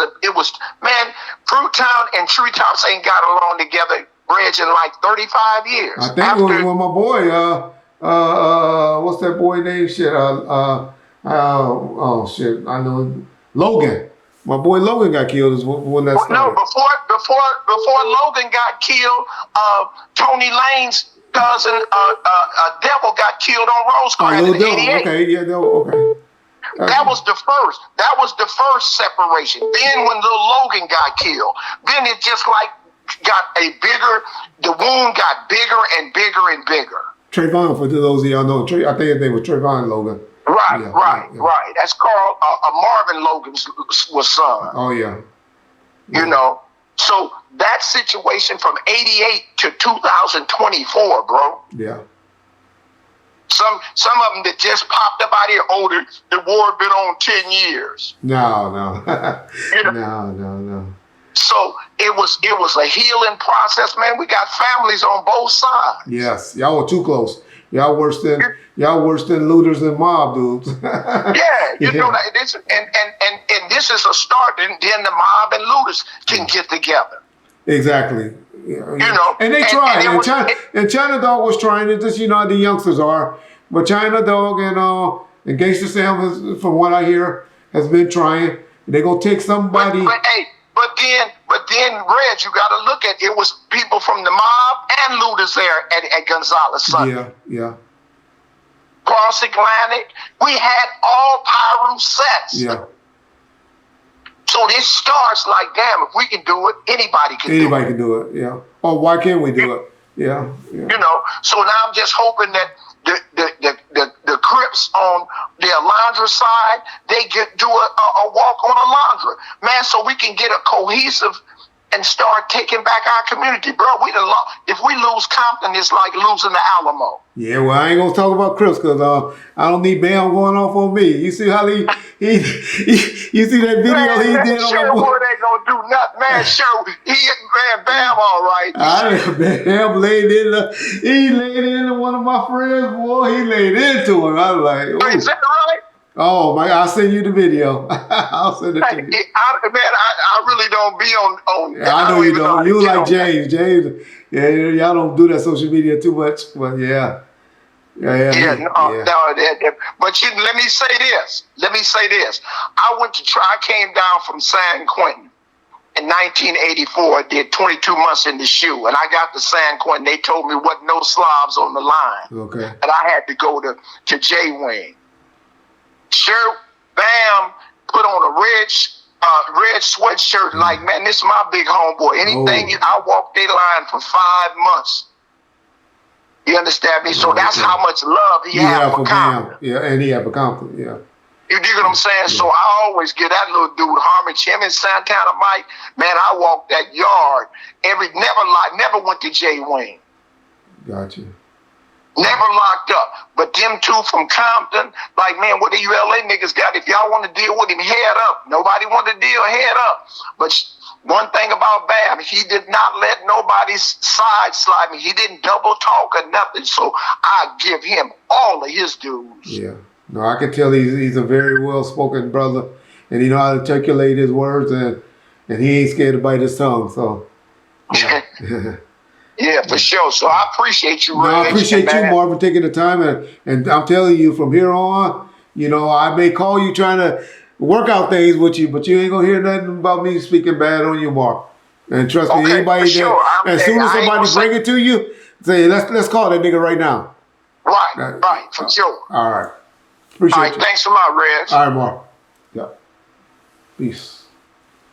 S5: man. Fruit Town and treetops ain't got along together, Reg, in like 35 years.
S2: I think it was when my boy, what's that boy name? Shit, oh shit, I know Logan. My boy Logan got killed is when that started.
S5: No, before Logan got killed, Tony Lane's cousin, Devil, got killed on Rosecrans in '88.
S2: Okay, yeah, okay.
S5: That was the first. That was the first separation. Then when little Logan got killed, then it just like got the wound got bigger and bigger and bigger.
S2: Trayvon, for those of y'all know, I think his name was Trayvon Logan.
S5: Right. That's called Marvin Logan's was son.
S2: Oh yeah.
S5: So that situation from '88 to 2024, bro.
S2: Yeah.
S5: Some of them that just popped up out here, the war been on 10 years.
S2: No. No.
S5: So it was a healing process, man. We got families on both sides.
S2: Yes, y'all were too close. Y'all worse than looters and mob dudes.
S5: Yeah, you know that. And this is a start. Then the mob and looters can get together.
S2: Exactly. And they tried. And China Dog was trying it. Just how the youngsters are. But China Dog and Gangsta Sam, from what I hear, has been trying. They're gonna take somebody.
S5: But then, Reg, you got to look at it was people from the mob and looters there at Gonzales Sunday.
S2: Yeah.
S5: Cross Atlantic, we had all Pyru sets.
S2: Yeah.
S5: So this starts like, damn, if we can do it, anybody can do it.
S2: Anybody can do it, yeah. Or why can't we do it? Yeah.
S5: So now I'm just hoping that the Crips on the Alondra side, they do a walk on Alondra, man, so we can get a cohesive and start taking back our community, bro. If we lose Compton, it's like losing the Alamo.
S2: Yeah, well, I ain't gonna talk about Crips because I don't need Bam going off on me. You see how you see that video
S5: man,
S2: he did on
S5: sure
S2: my boy?
S5: Ain't gonna do nothing, man. Sure, Bam, all right.
S2: Bam laid into one of my friends, boy. He laid into him. I was like, ooh.
S5: Is that right?
S2: Oh my! I'll send you the video. I'll send it to you.
S5: I really don't be on.
S2: Yeah, I know you don't. You like James. Yeah, y'all don't do that social media too much, but yeah.
S5: No. But let me say this. I came down from San Quentin in 1984. Did 22 months in the shoe, and I got to San Quentin. They told me wasn't no slobs on the line.
S2: Okay.
S5: And I had to go to J-Wing. Sure, Bam put on a red sweatshirt. Like, man, this is my big homeboy. I walked their line for 5 months. You understand me? So that's how much love he had for Compton.
S2: Yeah, and he had for Compton. Yeah.
S5: You dig what I'm saying? Yeah. So I always get that little dude, Harmon, him and Santana Mike. Man, I walked that yard never went to J-Wing.
S2: Got you.
S5: Never locked up. But them two from Compton, like, man, what do you LA niggas got? If y'all want to deal with him, head up. Nobody want to deal, head up. But one thing about Bam, he did not let nobody slide me. He didn't double talk or nothing. So I give him all of his dues.
S2: Yeah. No, I can tell he's a very well-spoken brother. And he know how to articulate his words, and he ain't scared to bite his tongue. So, yeah.
S5: Yeah, for sure. So I appreciate you.
S2: I appreciate you, Marvin, taking the time. And I'm telling you, from here on, I may call you trying to work out things with you, but you ain't going to hear nothing about me speaking bad on you, Marv. And trust me, anybody as soon as somebody bring it to you, say, let's call that nigga right now.
S5: Right, for sure.
S2: All right. Appreciate
S5: All right,
S2: you.
S5: thanks a lot, Reg.
S2: All right, Mark. Yeah. Peace.